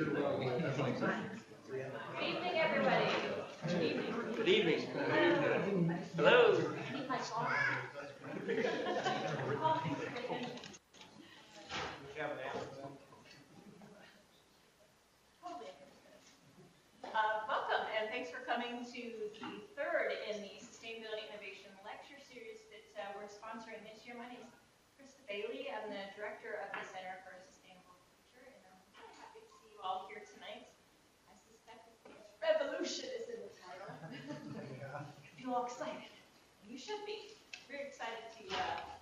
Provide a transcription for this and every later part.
evening, everybody. Good evening. Good evening. Hello. Welcome, and thanks for coming to the third in the Sustainability Innovation Lecture Series that we're sponsoring this year. My name is Krista Bailey. I'm the director of the Center for a Sustainable Future, and I'm really happy to see you all here tonight. I suspect it's revolution is in the title. You're all excited. You should be. Very excited to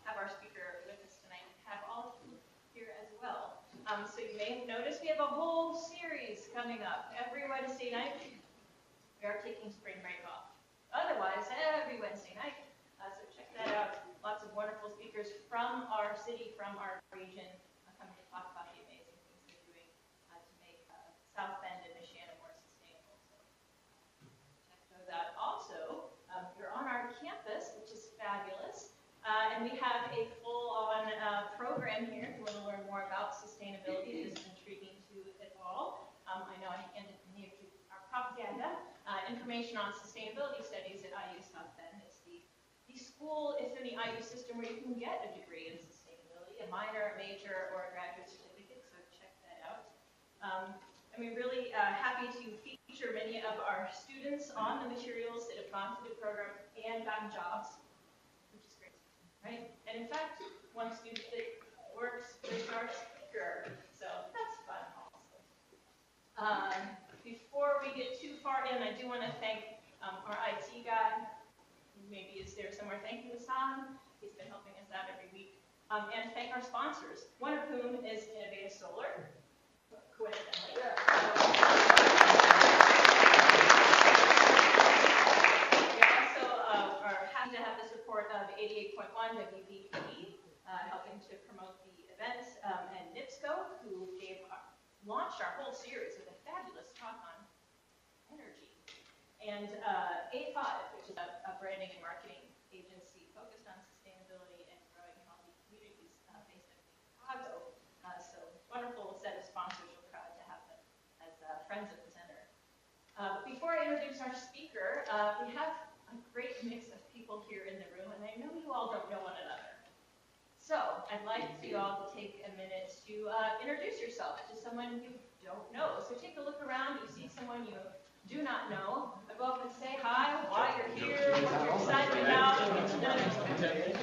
have our speaker with us tonight and have all of you here as well. So you may have noticed we have a whole series coming up. Every Wednesday night, we are taking spring break off. Otherwise, every Wednesday night. So check that out. Lots of wonderful speakers from our city, from our region, coming to talk about the amazing things they're doing to make South Bend and Michiana more sustainable. So check those out. Also, you're on our campus, which is fabulous. And we have a full-on program here. If you want to learn more about sustainability, this is intriguing to it all. I know I handed you our propaganda. Information on sustainability studies at IU South Bend. It's the school, it's in the IU system where you can get a degree in sustainability, a minor, a major, or a graduate certificate, so check that out. And we're really happy to feature many of our students on the materials that have gone through the program and gotten jobs, which is great, right? And in fact, one student that works is our speaker, so that's fun also. Before we get too far in, I do want to thank our IT guy, who maybe is there somewhere. Thank you, Hassan. He's been helping us out every week. And thank our sponsors, one of whom is Inovateus Solar, coincidentally. Yeah. We also are happy to have the support of 88.1 WBP, helping to promote the event, and NIPSCO, who launched our whole series with a fabulous talk on energy. And A5, which is a branding and marketing agency focused on sustainability and growing healthy communities based in Chicago. So wonderful set of sponsors. We're proud to have them as friends of the center. Before I introduce our speaker, we have a great mix of people here in the room, and I know you all don't know one another. So I'd like you all to take a minute to introduce yourself to someone you don't know. So take a look around. You see someone you do not know. Go up and say hi, why you're here, what you're excited about, and get to know you.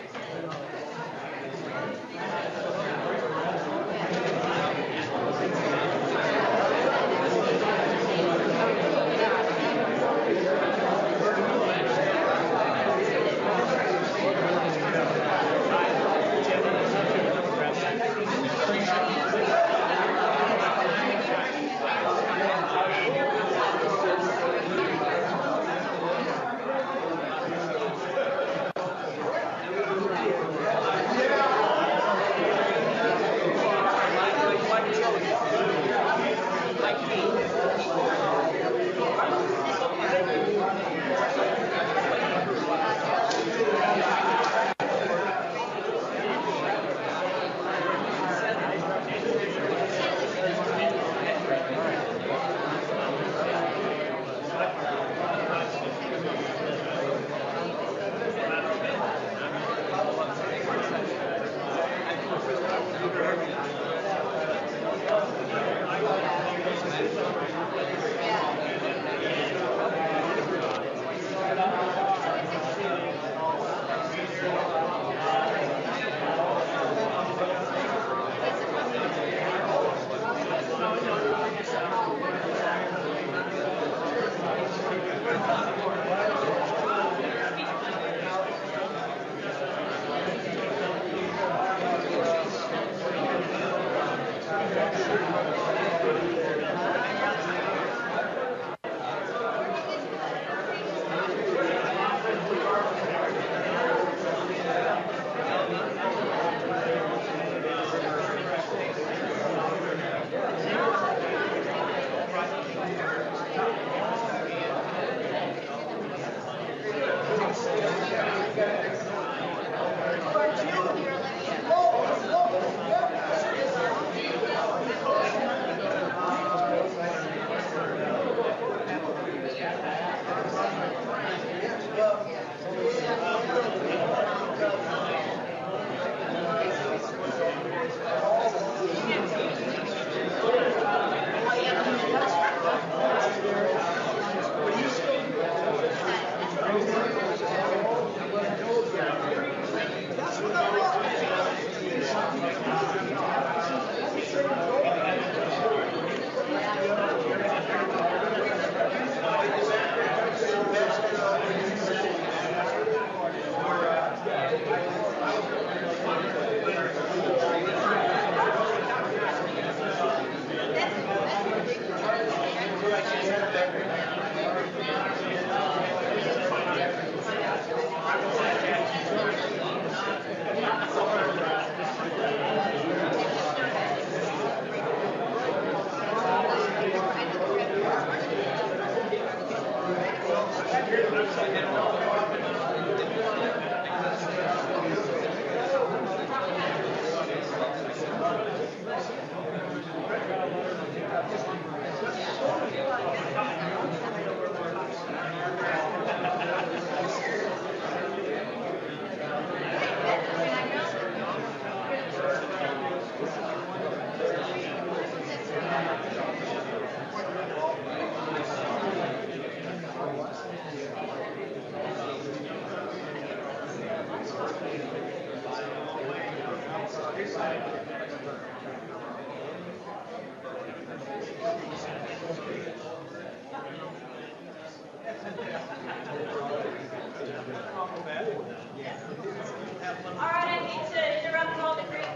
All right, I need to interrupt all the great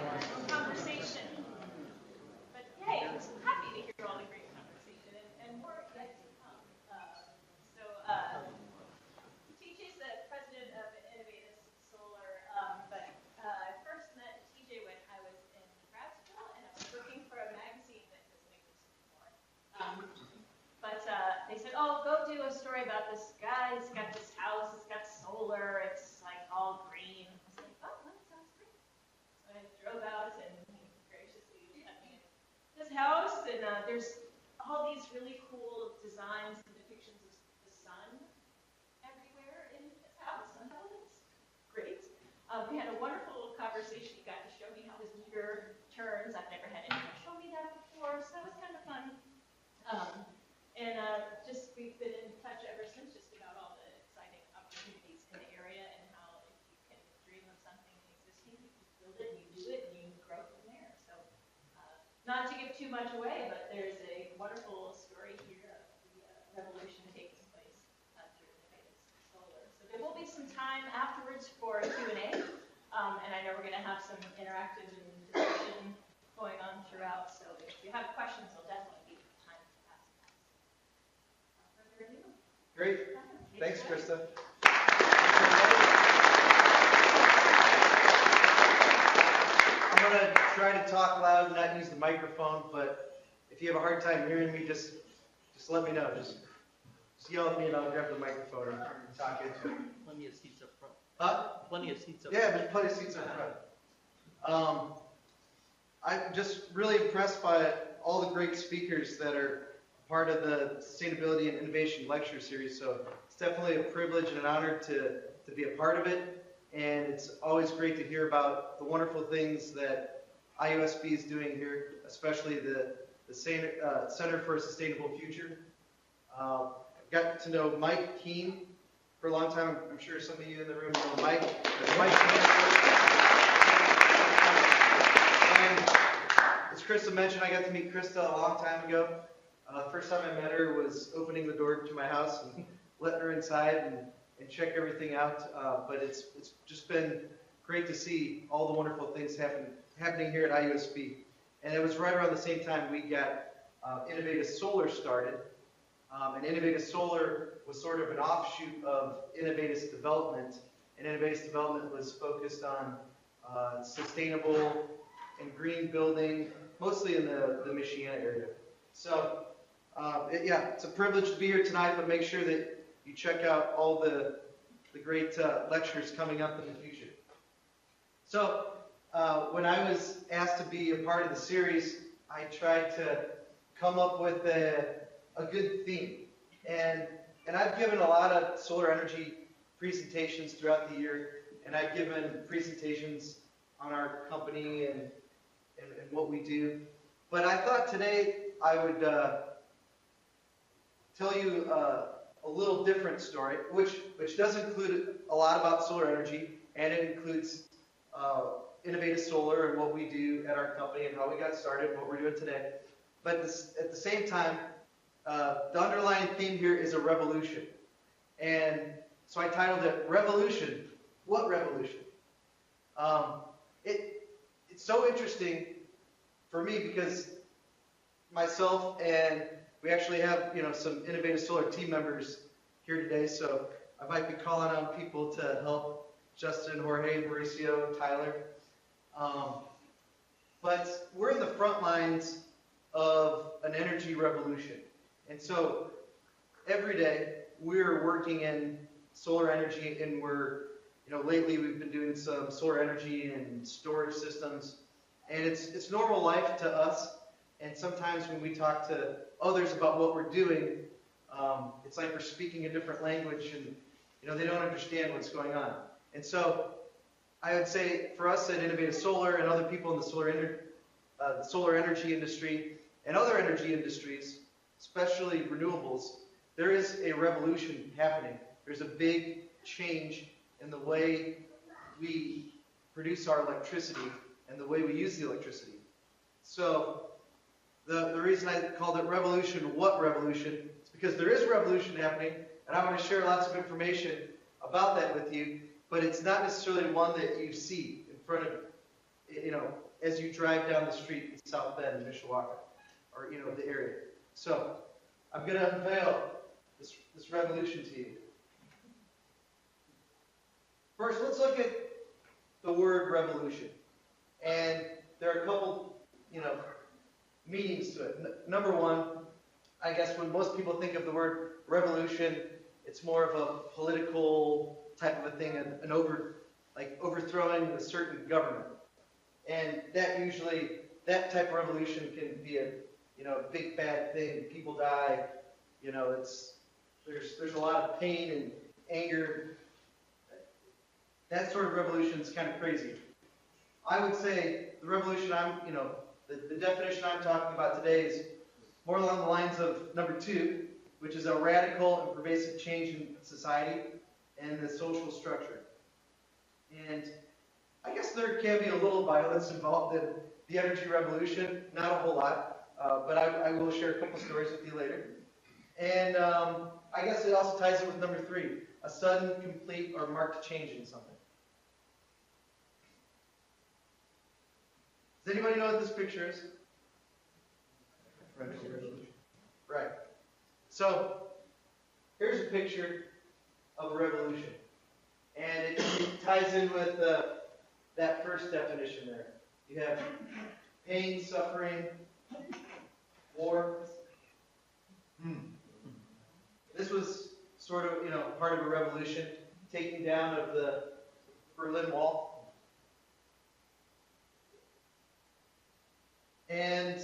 conversation. But yay, I'm so happy to hear all the great conversation and more yet to come. TJ's the president of Inovateus Solar, but I first met TJ when I was in grad school and I was looking for a magazine that doesn't exist anymore. They said, oh, go do a story about this guy. He's got this house. It's got solar. It's like all green. I was like, oh, that sounds great. So I drove out and he graciously let me in his house. And there's all these really cool designs and depictions of the sun everywhere in his house. I thought that's great. We had a wonderful little conversation. He got to show me how his meter turns. I've never had anyone show me that before, so that was kind of fun. We've been in touch ever since just about all the exciting opportunities in the area and how if you can dream of something existing, you just build it, and you do it, and you grow from there. So not to give too much away, but there's a wonderful story here of the revolution taking place through Inovateus Solar. So there will be some time afterwards for Q&A, and I know we're going to have some interactive and discussion going on throughout. So if you have questions, there'll definitely be time to ask that. Great. Thanks, Krista. I'm going to try to talk loud and not use the microphone, but if you have a hard time hearing me, just let me know. Just yell at me and I'll grab the microphone and talk into it. Plenty of seats up front. Huh? Plenty of seats up Yeah, front. there's plenty of seats up front. I'm just really impressed by all the great speakers that are part of the Sustainability and Innovation Lecture Series. So it's definitely a privilege and an honor to be a part of it. And it's always great to hear about the wonderful things that IUSB is doing here, especially the Center for a Sustainable Future. I've got to know Mike Keene for a long time. I'm sure some of you in the room know Mike. Mike Keene. And as Krista mentioned, I got to meet Krista a long time ago. First time I met her was opening the door to my house and letting her inside and check everything out. But it's just been great to see all the wonderful things happening here at IUSB. And it was right around the same time we got Inovateus Solar started. And Inovateus Solar was sort of an offshoot of Inovateus Development. And Inovateus Development was focused on sustainable and green building, mostly in the Michiana area. So, it's a privilege to be here tonight, but make sure that you check out all the great lectures coming up in the future. So, when I was asked to be a part of the series, I tried to come up with a good theme. And I've given a lot of solar energy presentations throughout the year, and I've given presentations on our company and what we do. But I thought today I would tell you a little different story, which does include a lot about solar energy, and it includes Inovateus Solar and what we do at our company and how we got started and what we're doing today. But at the same time, the underlying theme here is a revolution. And so I titled it Revolution. What revolution? It's so interesting for me because myself and we actually have some Inovateus Solar team members here today, so I might be calling on people to help: Justin, Jorge, Mauricio, Tyler. But we're in the front lines of an energy revolution, and so every day we're working in solar energy, and lately we've been doing some solar energy and storage systems, and it's normal life to us. And sometimes when we talk to others about what we're doing, it's like we're speaking a different language, and they don't understand what's going on. And so I would say for us at Inovateus Solar and other people in the solar energy industry and other energy industries, especially renewables, there is a revolution happening. There's a big change in the way we produce our electricity and the way we use the electricity. So the reason I called it revolution, what revolution, is because there is a revolution happening, and I want to share lots of information about that with you, but it's not necessarily one that you see in front of you, as you drive down the street in South Bend, Mishawaka, or, the area. So I'm going to unveil this revolution to you. First, let's look at the word revolution. And there are a couple, meanings to it. Number one, I guess when most people think of the word revolution, it's more of a political type of a thing, overthrowing a certain government. And that type of revolution can be a big bad thing. People die. There's a lot of pain and anger. That sort of revolution is kind of crazy. I would say the revolution the definition I'm talking about today is more along the lines of number 2, which is a radical and pervasive change in society and the social structure. And I guess there can be a little violence involved in the energy revolution, not a whole lot, but I will share a couple stories with you later. And I guess it also ties in with number 3, a sudden, complete, or marked change in something. Does anybody know what this picture is? Right. So, here's a picture of a revolution. And it ties in with that first definition there. You have pain, suffering, war. This was sort of, part of a revolution, taking down of the Berlin Wall. And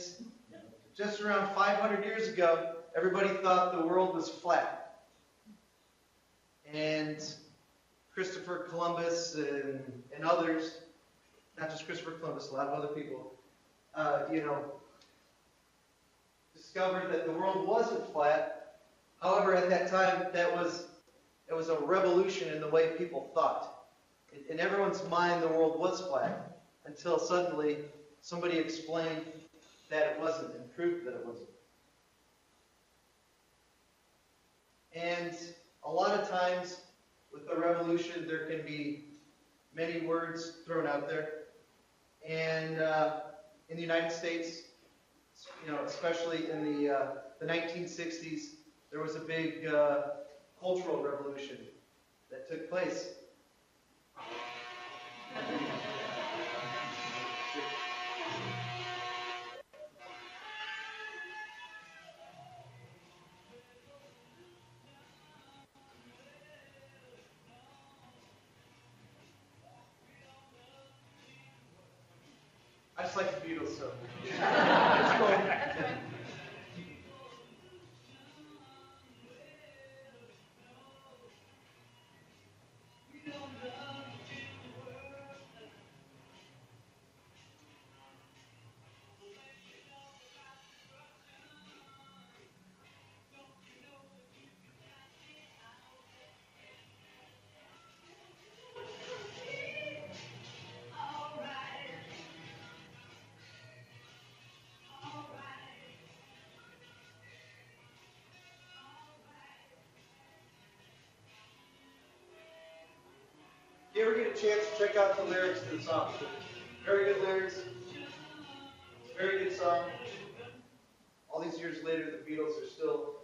just around 500 years ago, everybody thought the world was flat. And Christopher Columbus and others, not just Christopher Columbus, a lot of other people, discovered that the world wasn't flat. However, at that time, it was a revolution in the way people thought. In everyone's mind, the world was flat, until suddenly somebody explained that it wasn't and proved that it wasn't. And a lot of times with the revolution, there can be many words thrown out there. And in the United States, especially in the 1960s, there was a big cultural revolution that took place. I just like the Beatles, so. That's right. If you ever get a chance to check out the lyrics to the song, very good lyrics, very good song. All these years later, the Beatles are still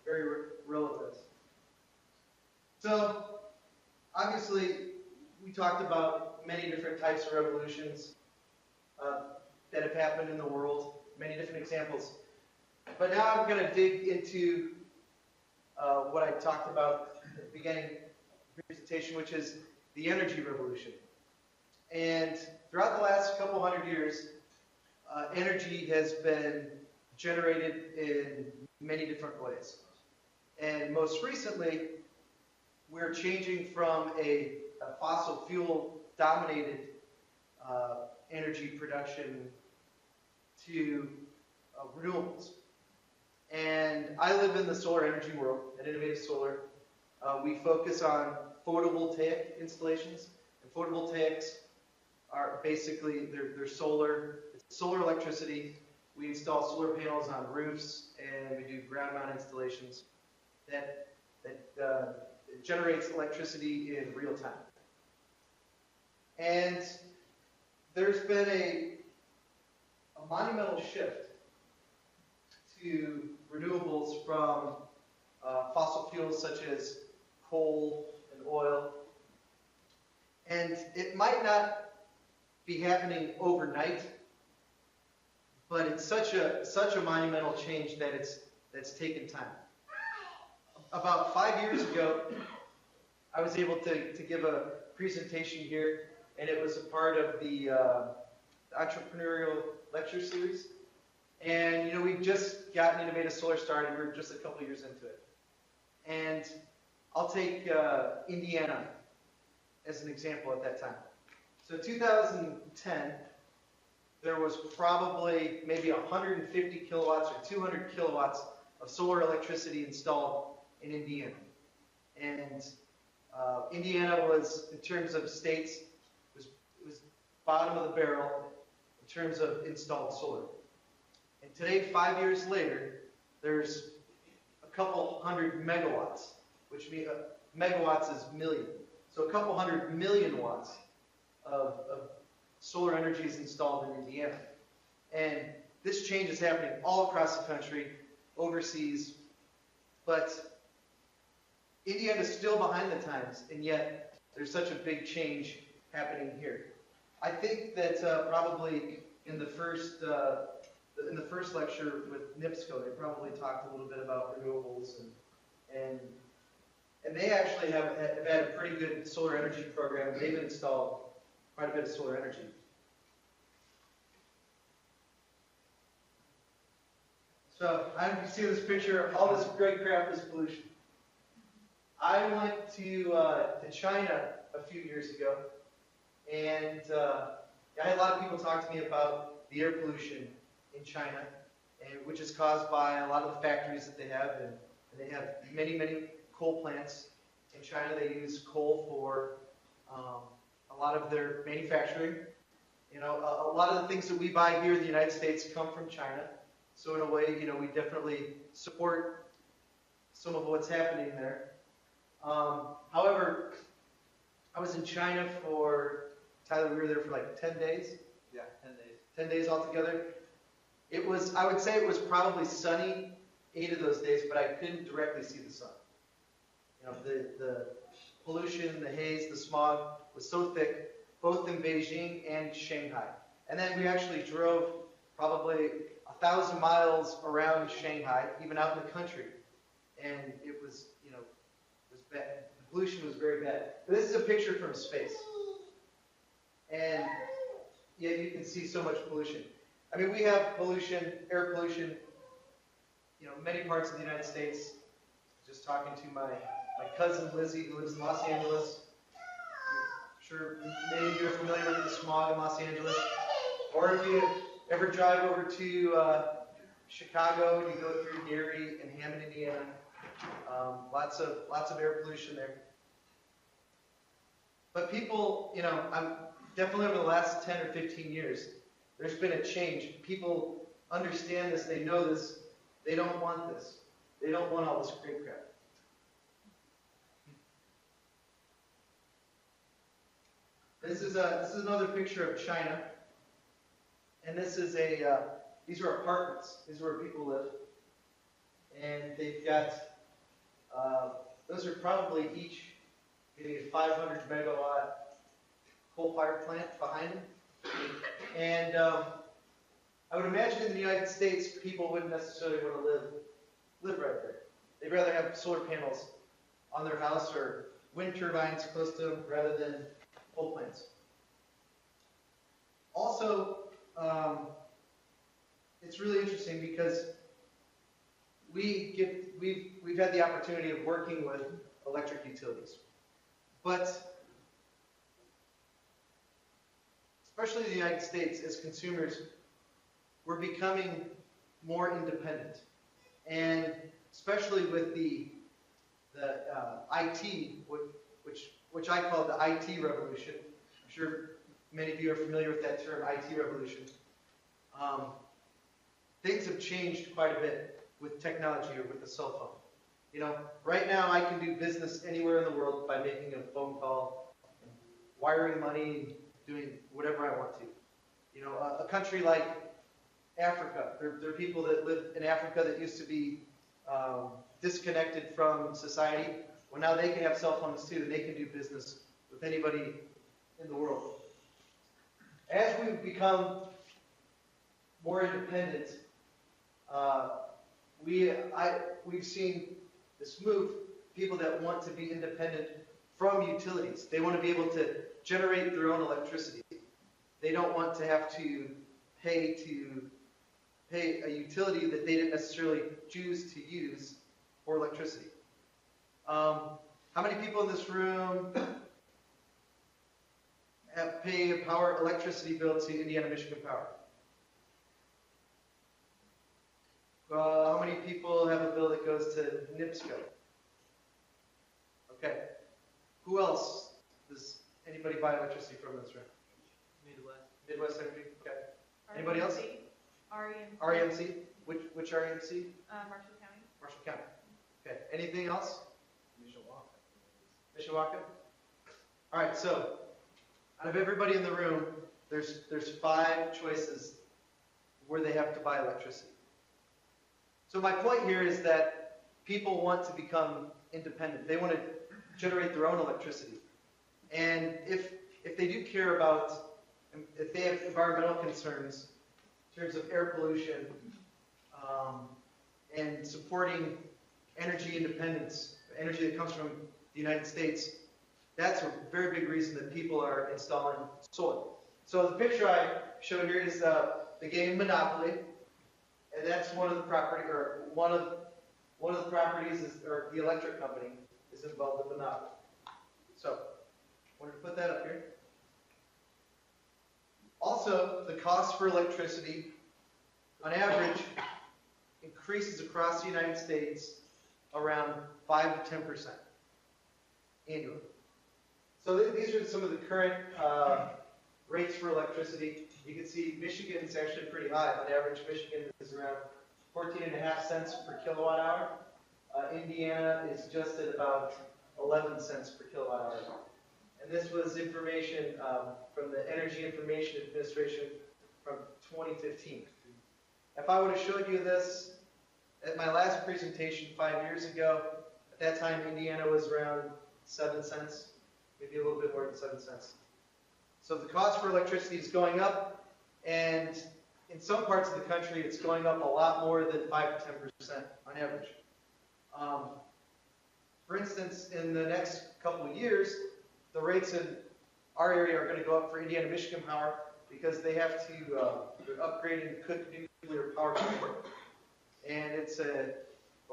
very relevant. So, obviously, we talked about many different types of revolutions that have happened in the world, many different examples. But now I'm going to dig into what I talked about at the beginning of the presentation, which is the energy revolution. And throughout the last couple hundred years, energy has been generated in many different ways. And most recently, we're changing from a fossil fuel dominated energy production to renewables. And I live in the solar energy world at Inovateus Solar. We focus on photovoltaic installations. And photovoltaics are basically, they're solar, it's solar electricity. We install solar panels on roofs, and we do ground mount installations that it generates electricity in real time. And there's been a monumental shift to renewables from fossil fuels such as coal and oil. And it might not be happening overnight, but it's such a monumental change that that's taken time. About 5 years ago, I was able to give a presentation here, and it was a part of the entrepreneurial lecture series. And, you know, we've just gotten Inovateus Solar started. We're just a couple years into it. And I'll take Indiana as an example at that time. So 2010, there was probably maybe 150 kilowatts or 200 kilowatts of solar electricity installed in Indiana. And Indiana was, in terms of states, was bottom of the barrel in terms of installed solar. And today, 5 years later, there's a couple hundred megawatts, which means megawatts is million. So a couple 100 million watts of solar energy is installed in Indiana. And this change is happening all across the country, overseas, but Indiana is still behind the times, and yet there's such a big change happening here. I think that probably in the first lecture with NIPSCO, they probably talked a little bit about renewables, and they actually have had a pretty good solar energy program. They've installed quite a bit of solar energy. So you can see this picture. All this great crap is pollution. I went to China a few years ago, and I had a lot of people talk to me about the air pollution in China, which is caused by a lot of the factories that they have, and they have many, many coal plants. In China, they use coal for a lot of their manufacturing. You know, a lot of the things that we buy here in the United States come from China. So in a way, you know, we definitely support some of what's happening there. However, I was in China for, Tyler, we were there for like 10 days? Yeah, 10 days. 10 days altogether. It was, I would say it was probably sunny 8 of those days, but I couldn't directly see the sun. You know, the pollution, the haze, the smog was so thick, both in Beijing and Shanghai. And then we actually drove probably 1,000 miles around Shanghai, even out in the country. And it was, you know, it was bad. The pollution was very bad. But this is a picture from space. And yet you can see so much pollution. I mean, we have pollution, air pollution, you know, many parts of the United States. Just talking to my cousin Lizzie, who lives in Los Angeles. I'm sure many of you are familiar with the smog in Los Angeles. Or if you ever drive over to Chicago, you go through Gary and Hammond, Indiana. Lots of air pollution there. But people, you know, definitely over the last 10 or 15 years, there's been a change. People understand this, they know this, they don't want this. They don't want all this great crap. This is another picture of China. And this is these are apartments. These are where people live. And they've got, those are probably each maybe a 500 megawatt coal-fired plant behind them. And I would imagine in the United States, people wouldn't necessarily want to live right there. They'd rather have solar panels on their house or wind turbines close to them rather than coal plants. Also, it's really interesting because we've had the opportunity of working with electric utilities, but especially in the United States, as consumers, we're becoming more independent, and especially with the IT, which I call the IT revolution. I'm sure many of you are familiar with that term, IT revolution. Things have changed quite a bit with technology or with the cell phone. You know, right now I can do business anywhere in the world by making a phone call, wiring money, doing whatever I want to. You know, a country like Africa, there are people that live in Africa that used to be disconnected from society. Well, now they can have cell phones too, and they can do business with anybody in the world. As we've become more independent, we've seen this move, people that want to be independent from utilities. They want to be able to generate their own electricity. They don't want to have to pay a utility that they didn't necessarily choose to use for electricity. How many people in this room pay a electricity bill to Indiana Michigan Power? How many people have a bill that goes to NIPSCO? Okay. Who else does anybody buy electricity from this room? Midwest Energy? Okay. Anybody else? REMC. REMC? Which REMC? Marshall County. Marshall County. Okay. Anything else? Mishawaka? All right, so out of everybody in the room, there's 5 choices where they have to buy electricity. So my point here is that people want to become independent. They want to generate their own electricity. And if they do care about, if they have environmental concerns in terms of air pollution and supporting energy independence, energy that comes from the United States, that's a very big reason that people are installing solar. So the picture I show here is the game Monopoly. And that's one of the property, or one of the properties is, or the electric company is involved in Monopoly. So, I wanted to put that up here. Also, the cost for electricity, on average, increases across the United States around 5 to 10% annually. So these are some of the current rates for electricity. You can see Michigan is actually pretty high. On average, Michigan is around 14.5 cents per kilowatt hour. Indiana is just at about 11 cents per kilowatt hour. And this was information from the Energy Information Administration from 2015. If I would have showed you this at my last presentation 5 years ago, at that time Indiana was around 7 cents, maybe a little bit more than 7 cents. So the cost for electricity is going up, and in some parts of the country it's going up a lot more than 5 to 10% on average. For instance, in the next couple of years, the rates in our area are going to go up for Indiana Michigan Power because they have to upgrade and cook nuclear power plant. And it's the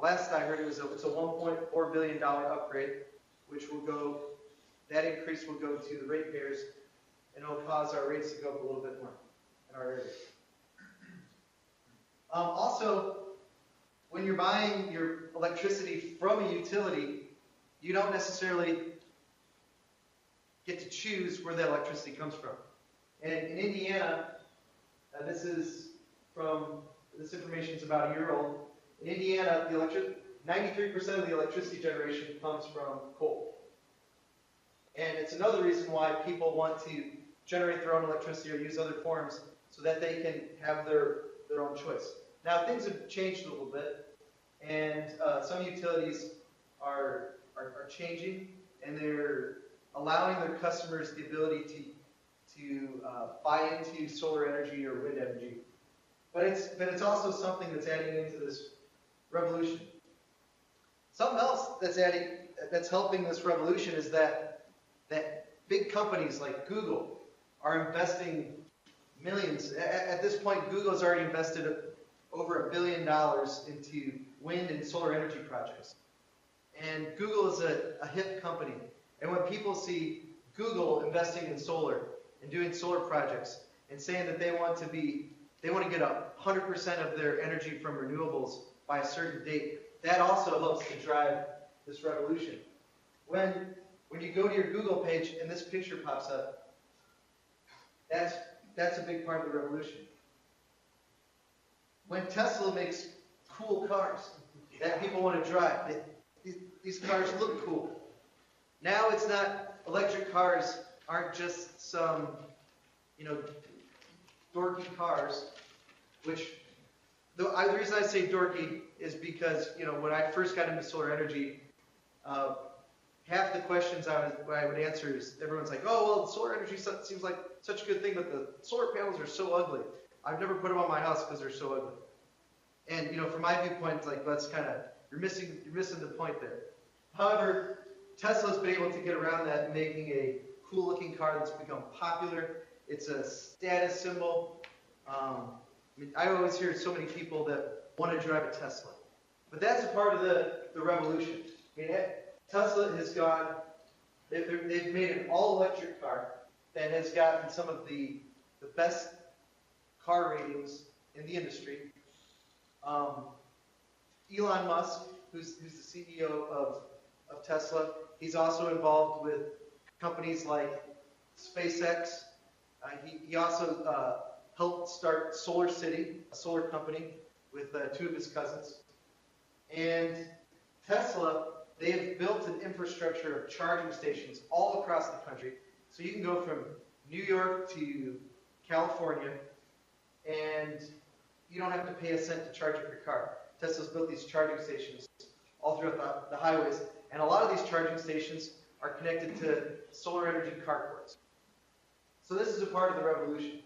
last I heard it's a $1.4 billion upgrade, which will go, that increase will go to the ratepayers, and it'll cause our rates to go up a little bit more in our area. Also, when you're buying your electricity from a utility, you don't necessarily get to choose where that electricity comes from. And in Indiana, this information is about a year old. In Indiana, 93% of the electricity generation comes from coal. And it's another reason why people want to generate their own electricity or use other forms so that they can have their own choice. Now, things have changed a little bit, and some utilities are changing, and they're allowing their customers the ability to buy into solar energy or wind energy. But it's also something that's adding into this revolution. Something else that's helping this revolution is that big companies like Google are investing millions. At this point, Google has already invested over $1 billion into wind and solar energy projects. And Google is a hip company. And when people see Google investing in solar and doing solar projects and saying that they want to get 100% of their energy from renewables by a certain date, that also helps to drive this revolution. When you go to your Google page and this picture pops up, that's a big part of the revolution. When Tesla makes cool cars that people want to drive, these cars look cool. Now it's not, electric cars aren't just some, dorky cars, which, the reason I say dorky is because, when I first got into solar energy, half the questions I would answer is, everyone's like, oh, well, solar energy seems like such a good thing, but the solar panels are so ugly. I've never put them on my house because they're so ugly. And, from my viewpoint, it's like, that's kind of, you're missing the point there. However, Tesla's been able to get around that, making a cool-looking car that's become popular. It's a status symbol. I always hear so many people that want to drive a Tesla. But that's a part of the revolution. Tesla has gone, they've made an all-electric car that has gotten some of the best car ratings in the industry. Elon Musk, who's the CEO of Tesla, he's also involved with companies like SpaceX. He also helped start Solar City, a solar company, with two of his cousins. And Tesla, they have built an infrastructure of charging stations all across the country. So you can go from New York to California, and you don't have to pay a cent to charge up your car. Tesla's built these charging stations all throughout the highways, and a lot of these charging stations are connected to solar energy carports. So this is a part of the revolution.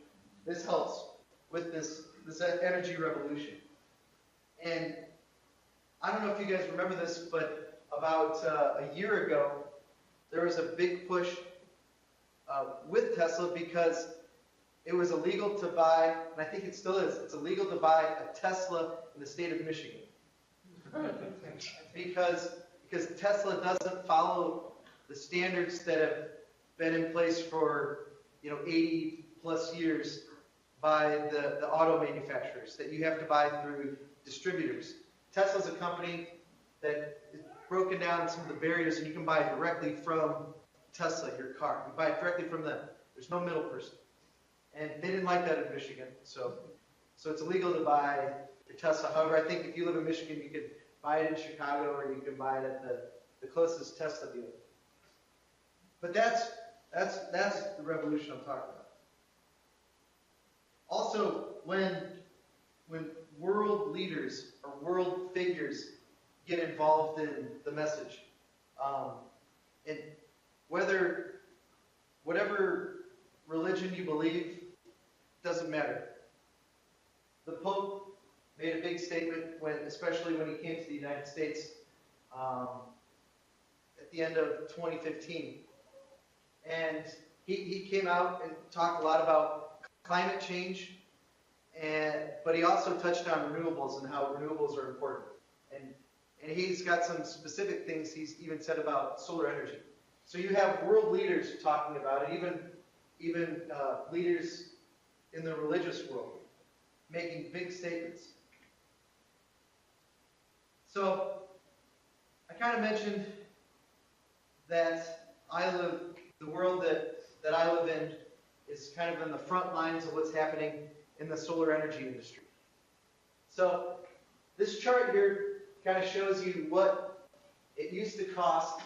This helps with this energy revolution. And I don't know if you guys remember this, but about a year ago, there was a big push with Tesla because it was illegal to buy, and I think it still is, it's illegal to buy a Tesla in the state of Michigan. because Tesla doesn't follow the standards that have been in place for 80 plus years by the auto manufacturers that you have to buy through distributors. Tesla's a company that is broken down some of the barriers, and you can buy directly from Tesla, your car. You buy it directly from them. There's no middle person. And they didn't like that in Michigan, so it's illegal to buy your Tesla. However, I think if you live in Michigan, you could buy it in Chicago, or you can buy it at the closest Tesla dealer. But that's the revolution I'm talking about. Also, when world leaders or world figures get involved in the message, and whatever religion you believe, doesn't matter. The Pope made a big statement especially when he came to the United States at the end of 2015. And he came out and talked a lot about climate change, but he also touched on renewables and how renewables are important. And he's got some specific things he's even said about solar energy. So you have world leaders talking about it, even leaders in the religious world making big statements. So I kind of mentioned that the world that I live in is kind of in the front lines of what's happening in the solar energy industry. So this chart here kind of shows you what it used to cost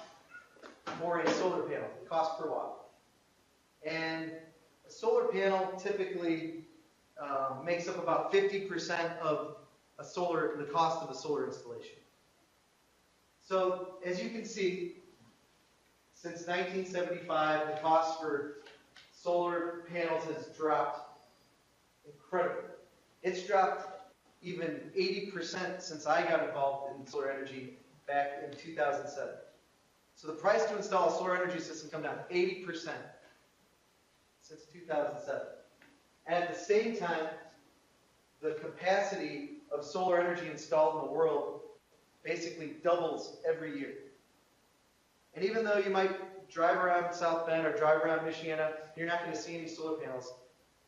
for a solar panel, the cost per watt. And a solar panel typically makes up about 50% of the cost of a solar installation. So as you can see, since 1975, the cost for solar panels has dropped incredibly. It's dropped even 80% since I got involved in solar energy back in 2007. So the price to install a solar energy system come down 80% since 2007. And at the same time, the capacity of solar energy installed in the world basically doubles every year. And even though you might drive around South Bend or drive around Michiana, you're not going to see any solar panels.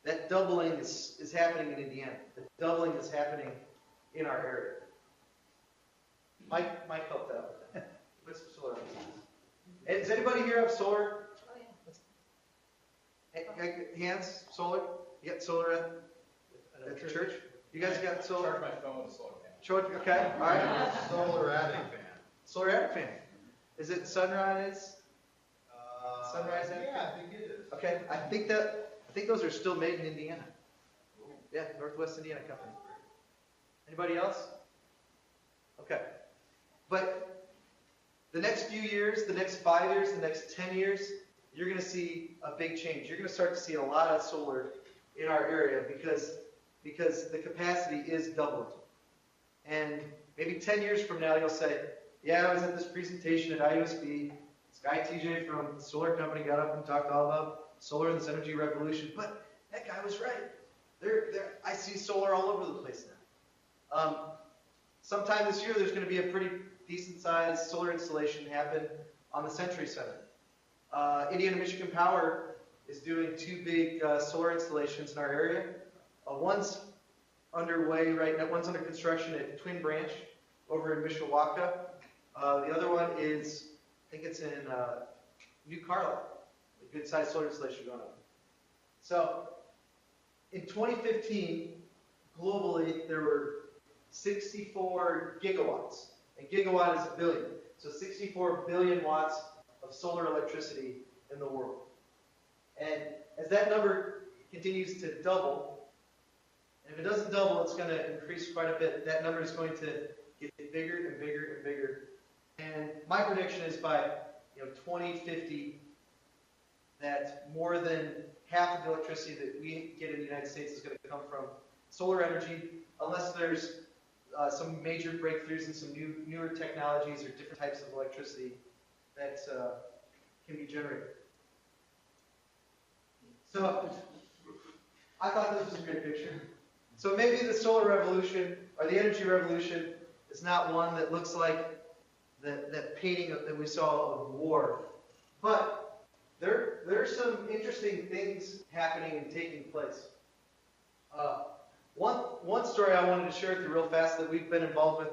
That doubling is happening in Indiana. The doubling is happening in our area. Mike helped out with some solar. Hey, does anybody here have solar? Oh, yeah. Hands? Solar? You got solar at the church? You guys got solar? Charge my phone with a solar panel. Okay, all right. Solar attic fan. Solar attic fan. Is it Sunrise? Sunrise attic Yeah, fan? I think it is. Okay, I think those are still made in Indiana. Yeah, Northwest Indiana company. Anybody else? Okay. But the next few years, the next 5 years, the next 10 years, you're going to see a big change. You're going to start to see a lot of solar in our area because the capacity is doubling. And maybe 10 years from now, you'll say, yeah, I was at this presentation at IUSB. This guy, TJ from the solar company, got up and talked all about solar and this energy revolution. But that guy was right. I see solar all over the place now. Sometime this year, there's going to be a pretty decent-sized solar installation happen on the Century Center. Indiana Michigan Power is doing 2 big solar installations in our area. One's underway right now. One's under construction at Twin Branch over in Mishawaka. The other one is, I think it's in New Carlisle. A good-sized solar installation going on. So, in 2015, globally, there were 64 gigawatts. A gigawatt is a billion. So 64 billion watts of solar electricity in the world. And as that number continues to double, and if it doesn't double, it's going to increase quite a bit. That number is going to get bigger and bigger and bigger. And my prediction is by 2050, that more than half of the electricity that we get in the United States is going to come from solar energy, unless there's some major breakthroughs and some newer technologies or different types of electricity that can be generated. So I thought this was a great picture. So maybe the solar revolution or the energy revolution is not one that looks like that painting that we saw of war, but there are some interesting things happening and taking place. One story I wanted to share with you real fast that we've been involved with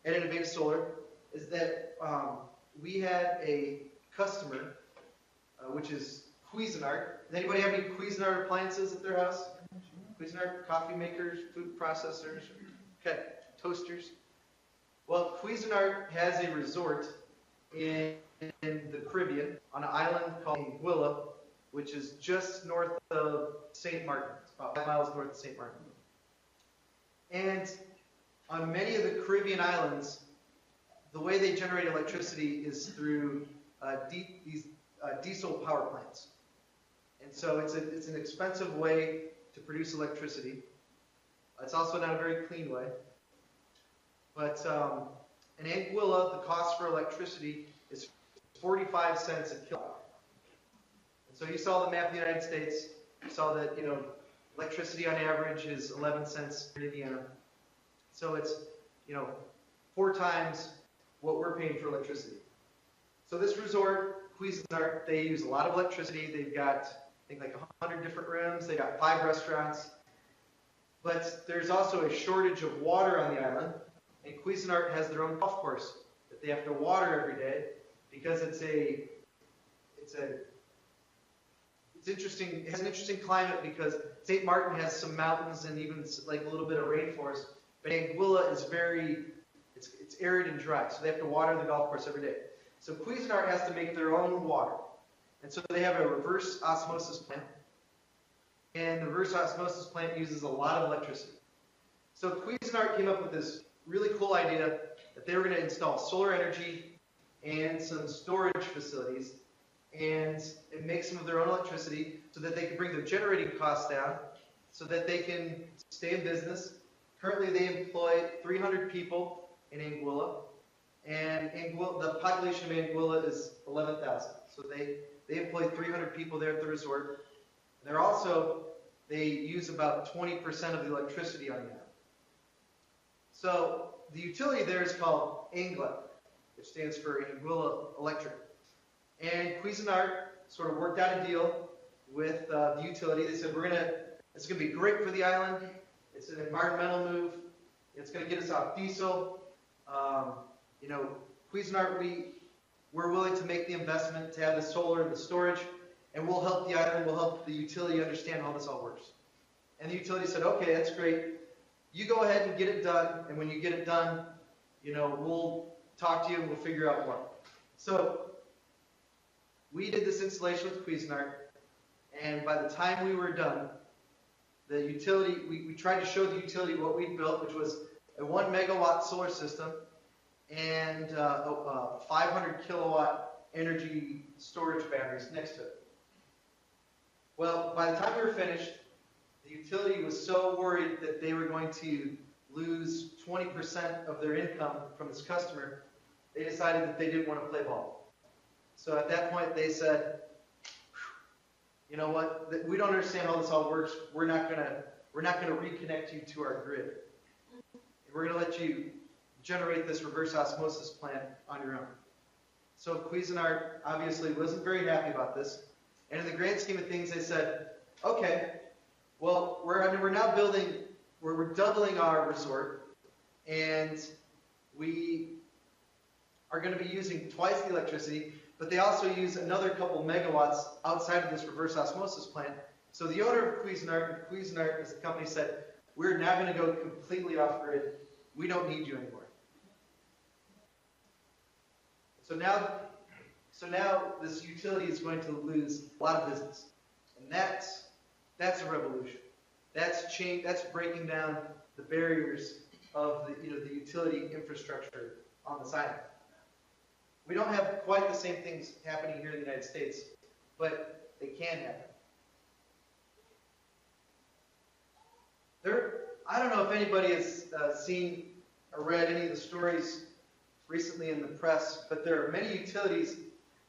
at Inovateus Solar is that we had a customer, which is Cuisinart. Does anybody have any Cuisinart appliances at their house? Cuisinart coffee makers, food processors, okay, toasters. Well, Cuisinart has a resort in the Caribbean on an island called Anguilla, which is just north of St. Martin. It's about 5 miles north of St. Martin. And on many of the Caribbean islands, the way they generate electricity is through these diesel power plants. And so it's an expensive way to produce electricity. It's also not a very clean way. But in Anguilla, the cost for electricity is 45 cents a kilowatt. And so you saw the map of the United States. You saw that, electricity on average is 11 cents in Indiana. So it's, 4 times what we're paying for electricity. So this resort, Cuisinart, they use a lot of electricity. They've got, I think, like 100 different rooms. They got 5 restaurants. But there's also a shortage of water on the island. And Cuisinart has their own golf course that they have to water every day because it's interesting. It has an interesting climate because St. Martin has some mountains and even like a little bit of rainforest. But Anguilla is it's arid and dry, so they have to water the golf course every day. So Cuisinart has to make their own water. And so they have a reverse osmosis plant. And the reverse osmosis plant uses a lot of electricity. So Cuisinart came up with this really cool idea that they were going to install solar energy and some storage facilities and make some of their own electricity so that they can bring their generating costs down so that they can stay in business. Currently, they employ 300 people in Anguilla, And the population of Anguilla is 11,000. So they employ 300 people there at the resort. They use about 20% of the electricity on the island. So the utility there is called ANGLA, which stands for Anguilla Electric. And Cuisinart sort of worked out a deal with the utility. They said, it's going to be great for the island. It's an environmental move. It's going to get us off diesel. Cuisinart, we're willing to make the investment to have the solar and the storage, and we'll help the island, we'll help the utility understand how this all works. And the utility said, okay, that's great. You go ahead and get it done, and when you get it done, we'll talk to you and we'll figure out more. So we did this installation with Cuisinart, and by the time we were done, the utility, we tried to show the utility what we'd built, which was a 1 megawatt solar system and 500 kilowatt energy storage batteries next to it. Well, by the time we were finished, the utility was so worried that they were going to lose 20% of their income from this customer, they decided that they didn't want to play ball. So at that point, they said, you know what, we don't understand how this all works. We're not gonna reconnect you to our grid. We're gonna let you generate this reverse osmosis plant on your own. So Cuisinart obviously wasn't very happy about this. And in the grand scheme of things, they said, okay, well, we're now we're doubling our resort, and we are going to be using twice the electricity, but they also use another couple megawatts outside of this reverse osmosis plant. So the owner of Cuisinart as the company said, we're now going to go completely off grid. We don't need you anymore. So now this utility is going to lose a lot of business. And that's a revolution. That's breaking down the barriers of the utility infrastructure on this island. We don't have quite the same things happening here in the United States, but they can happen. I don't know if anybody has seen or read any of the stories recently in the press, but there are many utilities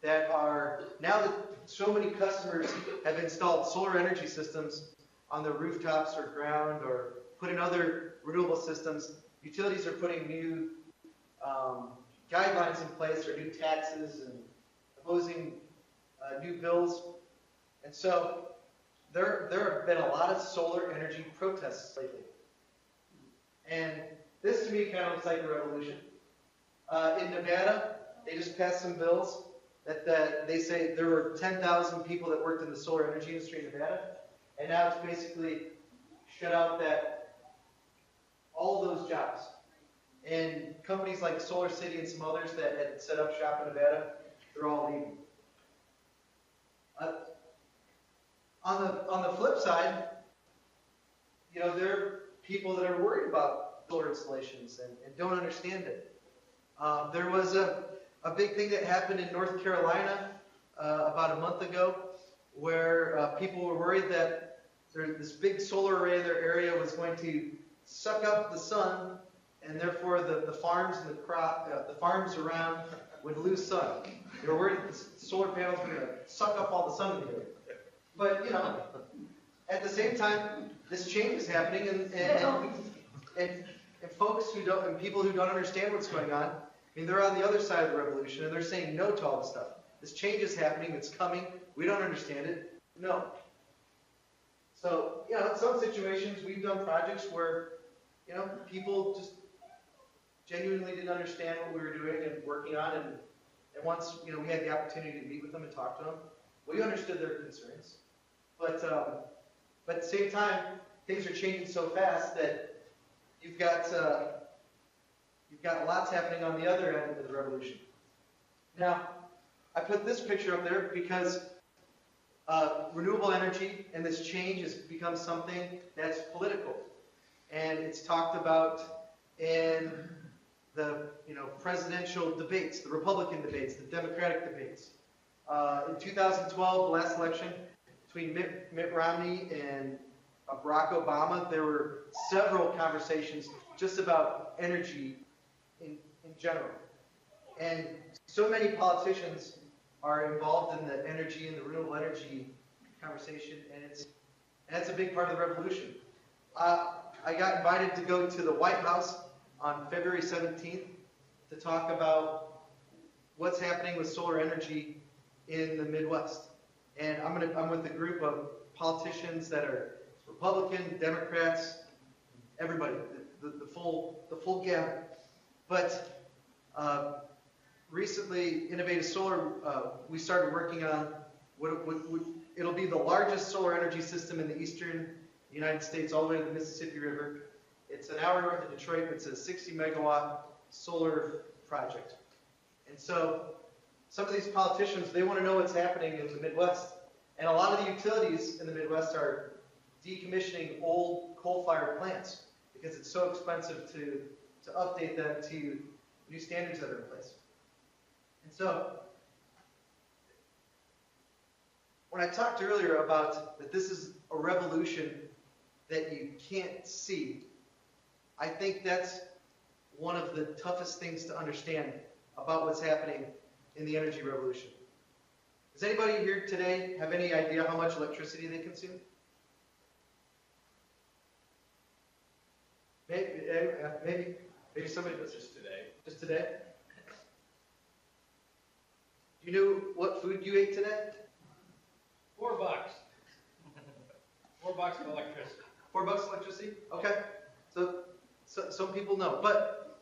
that are, now that so many customers have installed solar energy systems on their rooftops or ground or put in other renewable systems, utilities are putting new guidelines in place or new taxes and imposing new bills. And so there have been a lot of solar energy protests lately. And this to me kind of looks like a revolution. In Nevada, they just passed some bills that they say there were 10,000 people that worked in the solar energy industry in Nevada, and now it's basically shut out all those jobs. And companies like Solar City and some others that had set up shop in Nevada, they're all leaving. On the flip side, there are people that are worried about solar installations and don't understand it. There was a big thing that happened in North Carolina about a month ago where people were worried that this big solar array in their area was going to suck up the sun, and therefore the farms and the farms around would lose sun. They were worried that the solar panels were going to suck up all the sun in the area. But at the same time, this change is happening, and folks and people who don't understand what's going on, they're on the other side of the revolution, and they're saying no to all this stuff. This change is happening. It's coming. We don't understand it. No. So, in some situations, we've done projects where, people just genuinely didn't understand what we were doing and working on, and once, we had the opportunity to meet with them and talk to them, we understood their concerns. But at the same time, things are changing so fast that you've got lots happening on the other end of the revolution. Now, I put this picture up there because renewable energy and this change has become something that's political. And it's talked about in the presidential debates, the Republican debates, the Democratic debates. In 2012, the last election, between Mitt Romney and Barack Obama, there were several conversations just about energy in general. And so many politicians are involved in the energy and the renewable energy conversation, and it's a big part of the revolution. I got invited to go to the White House on February 17th to talk about what's happening with solar energy in the Midwest. And I'm with a group of politicians that are Republican, Democrats, everybody, the full gamut. But recently, Inovateus Solar, we started working on it'll be the largest solar energy system in the eastern United States, all the way to the Mississippi River. It's an hour north of Detroit. It's a 60 megawatt solar project. And so some of these politicians, they want to know what's happening in the Midwest. And a lot of the utilities in the Midwest are decommissioning old coal-fired plants because it's so expensive to update them to new standards that are in place. And so when I talked earlier about that this is a revolution that you can't see, I think that's one of the toughest things to understand about what's happening in the energy revolution. Does anybody here today have any idea how much electricity they consume? Maybe somebody does. Just today. Just today? Do you know what food you ate today? $4. $4 for electricity. $4 electricity? Okay. So some people know. But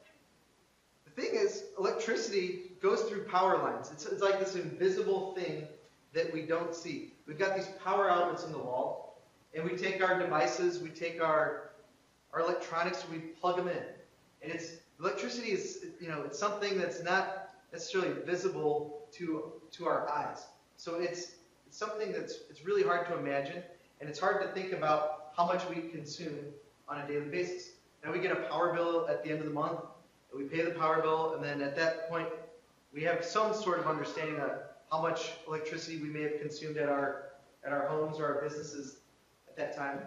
the thing is, electricity goes through power lines. It's like this invisible thing that we don't see. We've got these power outlets in the wall, and we take our devices, we take our electronics, we plug them in. And electricity is, it's something that's not necessarily visible to our eyes. So it's something it's really hard to imagine, and it's hard to think about how much we consume on a daily basis. Now we get a power bill at the end of the month, and we pay the power bill, and then at that point, we have some sort of understanding of how much electricity we may have consumed at our homes or our businesses at that time.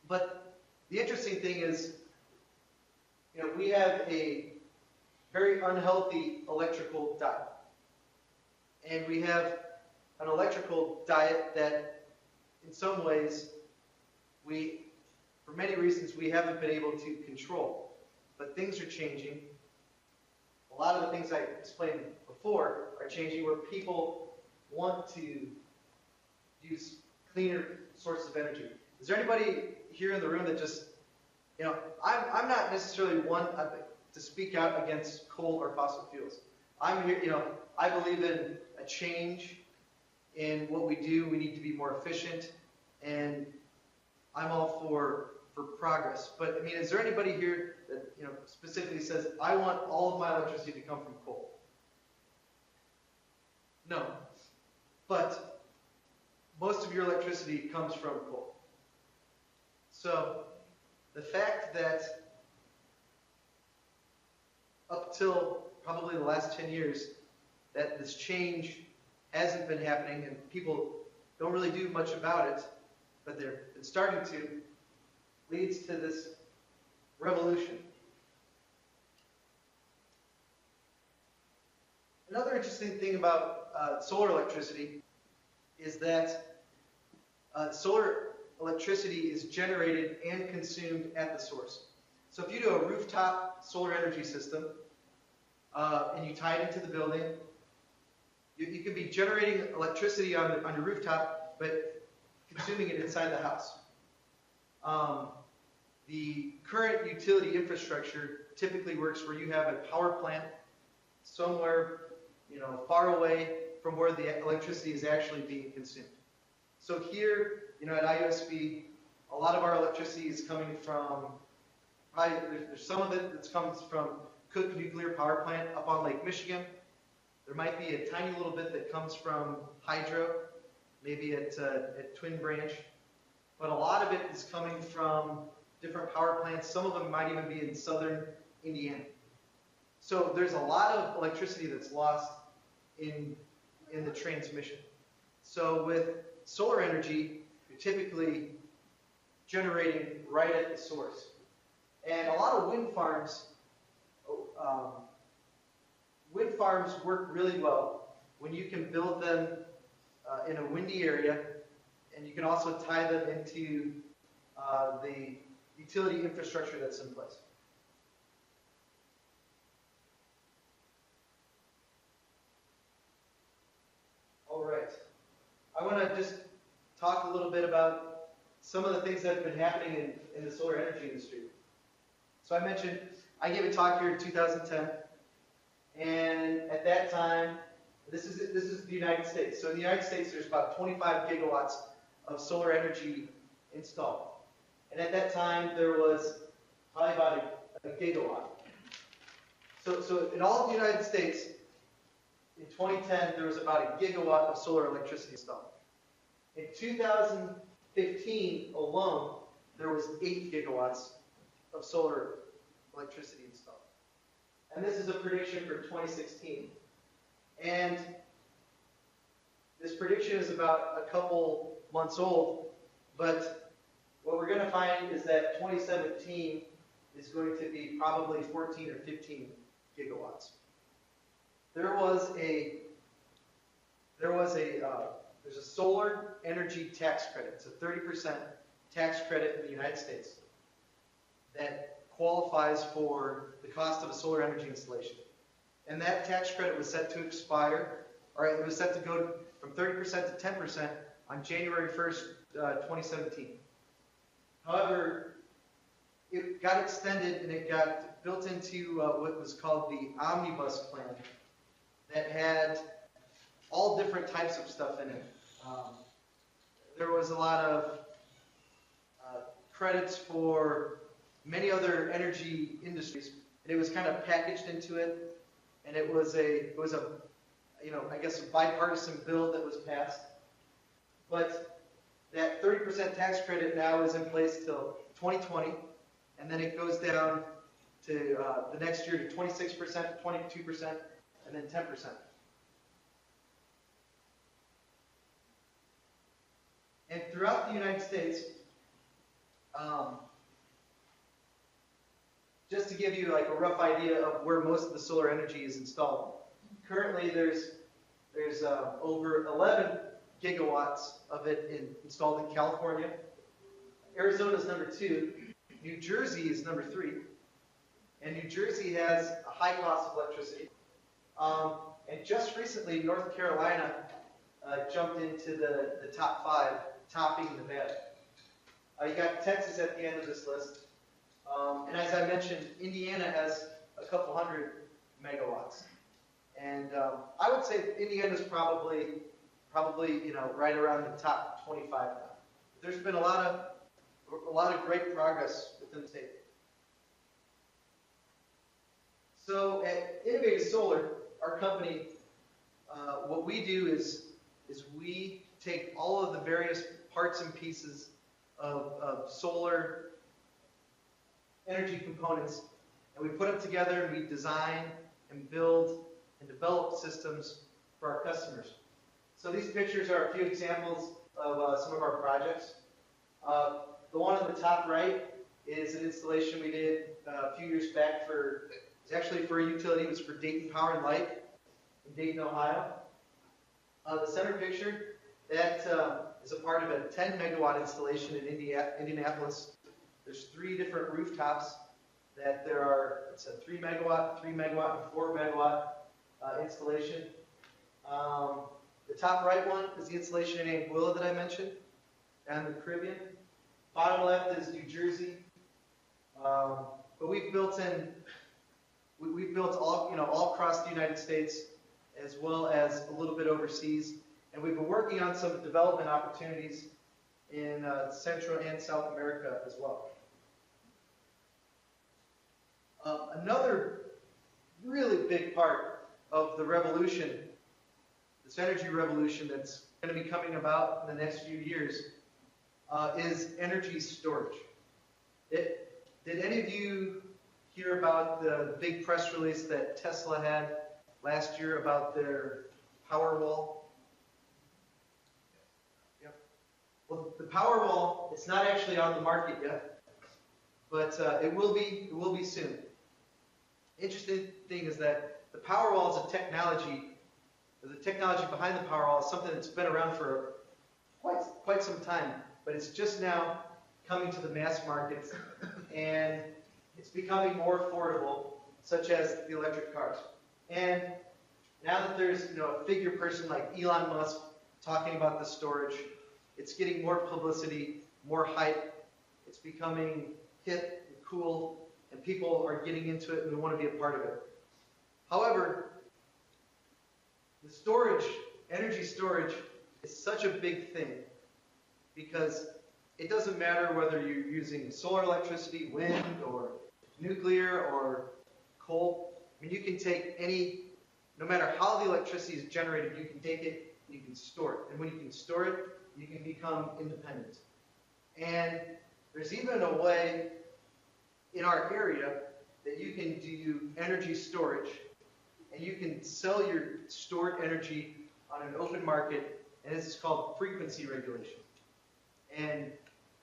But the interesting thing is, we have a very unhealthy electrical diet. And we have an electrical diet that, in some ways, for many reasons, we haven't been able to control. But things are changing. A lot of the things I explained before are changing where people want to use cleaner sources of energy. Is there anybody here in the room that just, I'm not necessarily one to speak out against coal or fossil fuels. I'm here, I believe in a change in what we do. We need to be more efficient, and I'm all for progress. But is there anybody here that specifically says, I want all of my electricity to come from coal? No. But most of your electricity comes from coal. So the fact that up till probably the last 10 years that this change hasn't been happening and people don't really do much about it, but they're starting to, leads to this revolution. Another interesting thing about solar electricity is that solar electricity is generated and consumed at the source. So if you do a rooftop solar energy system and you tie it into the building, you could be generating electricity on your rooftop, but consuming it inside the house. The current utility infrastructure typically works where you have a power plant somewhere, far away from where the electricity is actually being consumed. So here, at IUSB, a lot of our electricity is coming from, there's some of it that comes from Cook Nuclear Power Plant up on Lake Michigan. There might be a tiny little bit that comes from hydro, maybe at Twin Branch. But a lot of it is coming from different power plants. Some of them might even be in southern Indiana. So there's a lot of electricity that's lost in the transmission. So with solar energy, you're typically generating right at the source. And a lot of wind farms wind farms work really well when you can build them in a windy area, and you can also tie them into the utility infrastructure that's in place. All right. I want to just talk a little bit about some of the things that have been happening in the solar energy industry. So I mentioned, I gave a talk here in 2010, and at that time, this is the United States. So in the United States, there's about 25 gigawatts of solar energy installed. And at that time, there was probably about a gigawatt. So in all of the United States, in 2010, there was about a gigawatt of solar electricity installed. In 2015 alone, there was 8 gigawatts of solar electricity installed. And this is a prediction for 2016. And this prediction is about a couple months old, but what we're going to find is that 2017 is going to be probably 14 or 15 gigawatts. There's a solar energy tax credit. It's a 30% tax credit in the United States that qualifies for the cost of a solar energy installation. And that tax credit was set to expire, or it was set to go from 30% to 10% on January 1st, 2017. However, it got extended and it got built into what was called the Omnibus plan that had all different types of stuff in it. There was a lot of credits for many other energy industries, and it was kind of packaged into it, and it was a I guess a bipartisan bill that was passed. But that 30% tax credit now is in place till 2020, and then it goes down to the next year to 26%, 22%, and then 10%. And throughout the United States, just to give you like a rough idea of where most of the solar energy is installed, currently there's over 11 gigawatts of it installed in California. Arizona is number 2. New Jersey is number 3. And New Jersey has a high cost of electricity. And just recently, North Carolina jumped into the top 5, topping Nevada. You got Texas at the end of this list. And as I mentioned, Indiana has a couple hundred megawatts. And I would say Indiana's probably right around the top 25 now. There's been a lot of great progress within the state. So at Inovateus Solar, our company, what we do is we take all of the various parts and pieces of solar energy components, and we put them together, and we design and build and develop systems for our customers. So these pictures are a few examples of some of our projects. The one on the top right is an installation we did a few years back it's actually for a utility. It was for Dayton Power and Light in Dayton, Ohio. The center picture, that is a part of a 10 megawatt installation in Indianapolis. There's 3 different rooftops that it's a 3 megawatt, 3 megawatt, and 4 megawatt installation. The top right one is the installation in Anguilla that I mentioned, down in the Caribbean. Bottom left is New Jersey. But we've built all across the United States, as well as a little bit overseas. And we've been working on some development opportunities in Central and South America as well. Another really big part of the revolution, this energy revolution that's going to be coming about in the next few years, is energy storage. Did any of you hear about the big press release that Tesla had last year about their Powerwall? Yep. Well, the Powerwall, it's not actually on the market yet, but it will be soon. Interesting thing is that the Powerwall is a technology, the technology behind the Powerwall is something that's been around for quite some time, but it's just now coming to the mass markets, and it's becoming more affordable, such as the electric cars. And now that there's a figure person like Elon Musk talking about the storage, it's getting more publicity, more hype. It's becoming hip and cool, and people are getting into it and they want to be a part of it. However, the storage, energy storage, is such a big thing because it doesn't matter whether you're using solar electricity, wind, or nuclear, or coal. I mean, you can take any, no matter how the electricity is generated, you can take it, you can store it. And when you can store it, you can become independent. And there's even a way in our area that you can do energy storage, and you can sell your stored energy on an open market, and this is called frequency regulation. And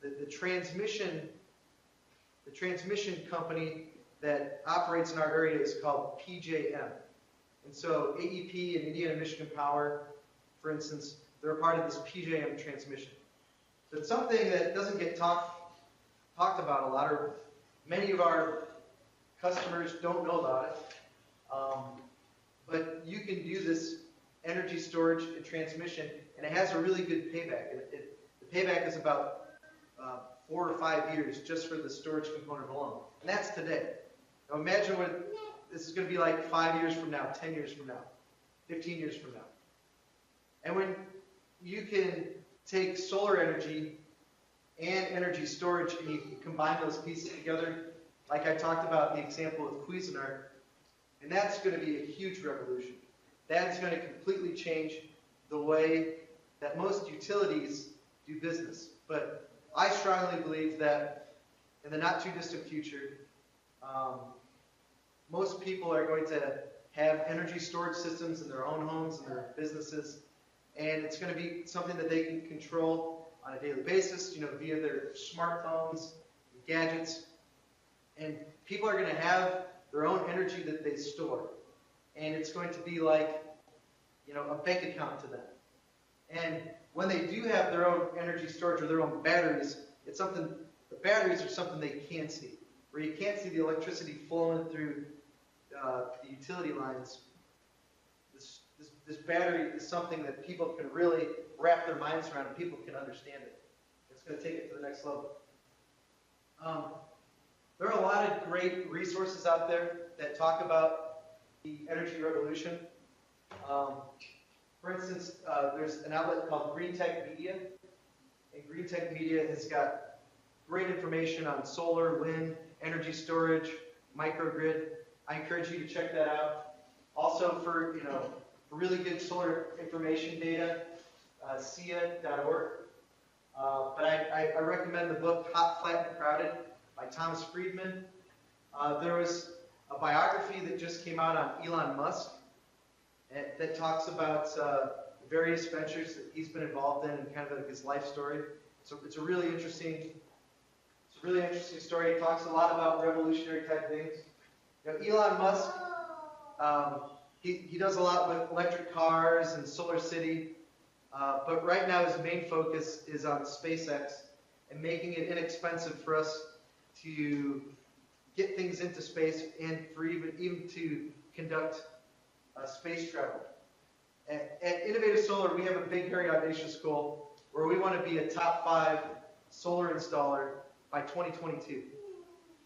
the transmission company that operates in our area is called PJM. And so AEP and Indiana Michigan Power, for instance, they're a part of this PJM transmission. So it's something that doesn't get talked about a lot, or many of our customers don't know about it. But you can do this energy storage and transmission, and it has a really good payback. The payback is about 4 or 5 years just for the storage component alone. And that's today. Now imagine what this is going to be like 5 years from now, 10 years from now, 15 years from now. And when you can take solar energy and energy storage and you can combine those pieces together, like I talked about in the example with Cuisinart, and that's going to be a huge revolution. That is going to completely change the way that most utilities do business. But I strongly believe that in the not too distant future, most people are going to have energy storage systems in their own homes and their businesses, and it's going to be something that they can control on a daily basis, via their smartphones, gadgets, and people are going to have their own energy that they store, and it's going to be like, a bank account to them. And when they do have their own energy storage or their own batteries, the batteries are something they can't see, where you can't see the electricity flowing through the utility lines. This battery is something that people can really wrap their minds around and people can understand it. It's going to take it to the next level. There are a lot of great resources out there that talk about the energy revolution. For instance, there's an outlet called Green Tech Media, and Green Tech Media has got great information on solar, wind, energy storage, microgrid. I encourage you to check that out. Also, for really good solar information data, SIA.org. But I recommend the book Hot, Flat, and Crowded by Thomas Friedman. There was a biography that just came out on Elon Musk that talks about various ventures that he's been involved in and kind of like his life story. So it's a really interesting story. He talks a lot about revolutionary type things. Elon Musk, he does a lot with electric cars and Solar City, but right now his main focus is on SpaceX and making it inexpensive for us to get things into space and for even to conduct space travel. At Inovateus Solar, we have a big, hairy, audacious goal where we want to be a top 5 solar installer by 2022.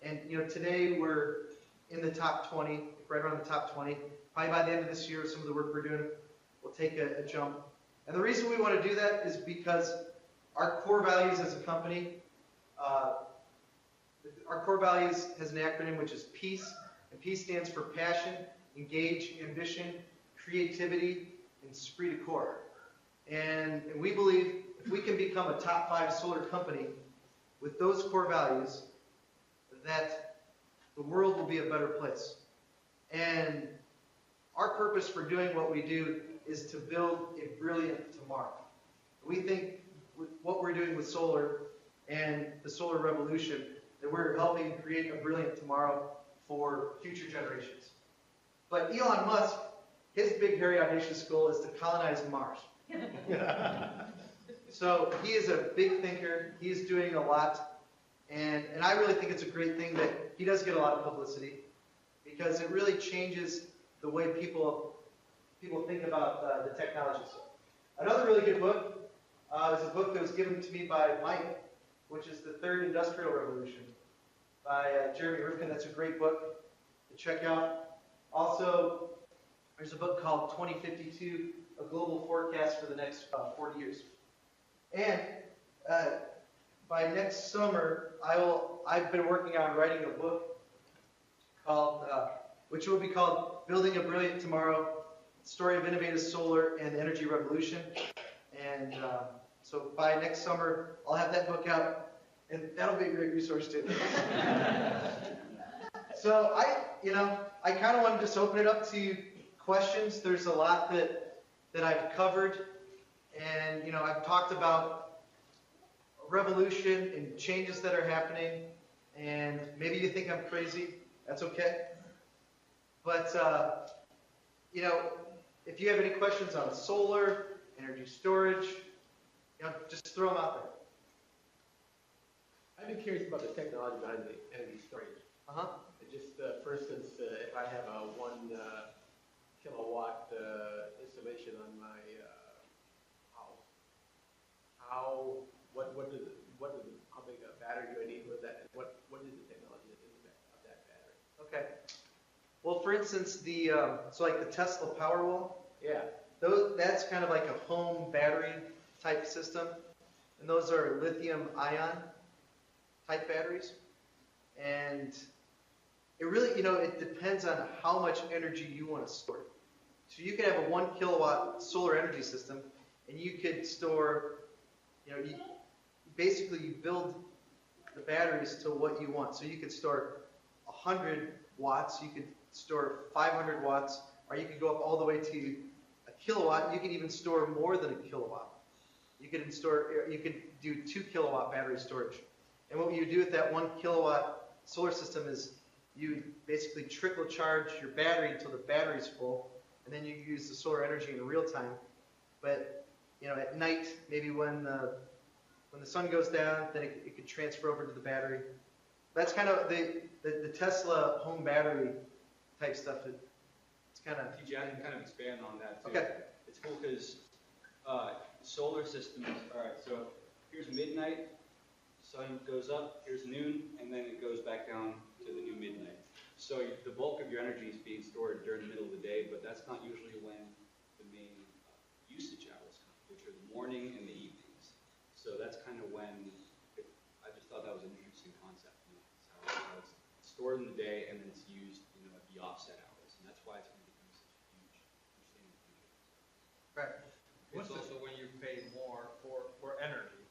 And today we're in the top 20, right around the top 20. Probably by the end of this year, some of the work we're doing will take a jump. And the reason we want to do that is because our core values as a company, our core values has an acronym which is PEACE, and PEACE stands for passion, engage, ambition, creativity, and esprit de corps. And we believe if we can become a top 5 solar company with those core values, that the world will be a better place. And our purpose for doing what we do is to build a brilliant tomorrow. We think with what we're doing with solar and the solar revolution, that we're helping create a brilliant tomorrow for future generations. But Elon Musk, his big, hairy, audacious goal is to colonize Mars. So he is a big thinker. He's doing a lot. And I really think it's a great thing that he does get a lot of publicity because it really changes the way people think about the technology. So another really good book is a book that was given to me by Mike, which is The Third Industrial Revolution by Jeremy Rifkin. That's a great book to check out. Also, there's a book called 2052, A Global Forecast for the Next 40 Years. And by next summer, I've been working on writing a book called, which will be called Building a Brilliant Tomorrow, Story of Inovateus Solar and the Energy Revolution. And so by next summer, I'll have that book out, and that'll be a great resource too. So I kind of want to just open it up to questions. There's a lot that I've covered, and I've talked about revolution and changes that are happening, and maybe you think I'm crazy. That's okay. But if you have any questions on solar, energy storage, just throw them out there. I'd be curious about the technology behind the energy storage. Just for instance, if I have a 1 kilowatt installation on my house, how big a battery do I need with that? And what is the technology that is of that battery? Okay. Well, for instance, like the Tesla Powerwall. Yeah. That's kind of like a home battery type system, and those are lithium-ion type batteries. And it really, it depends on how much energy you want to store. So you could have a 1 kilowatt solar energy system, and you could store, basically you build the batteries to what you want. So you could store 100 watts, you could store 500 watts, or you could go up all the way to a kilowatt. You can even store more than a kilowatt. You could do 2 kilowatt battery storage. And what you do with that 1 kilowatt solar system is you basically trickle charge your battery until the battery's full, and then you use the solar energy in real time. But at night, maybe when the sun goes down, then it could transfer over to the battery. That's kind of the Tesla home battery type stuff. It's kind of TJ, I can kind of expand on that too. Okay. It's cool because solar systems. All right, so here's midnight. Sun goes up. Here's noon, and then it goes back down to the new midnight. So the bulk of your energy is being stored during the middle of the day, but that's not usually when the main usage hours come, which are the morning and the evenings. So that's kind of when I just thought that was an interesting concept. How it's stored in the day and then it's used, at the offset hours, and that's why it's going to become such a huge thing in the future. right. It's also when you pay more for energy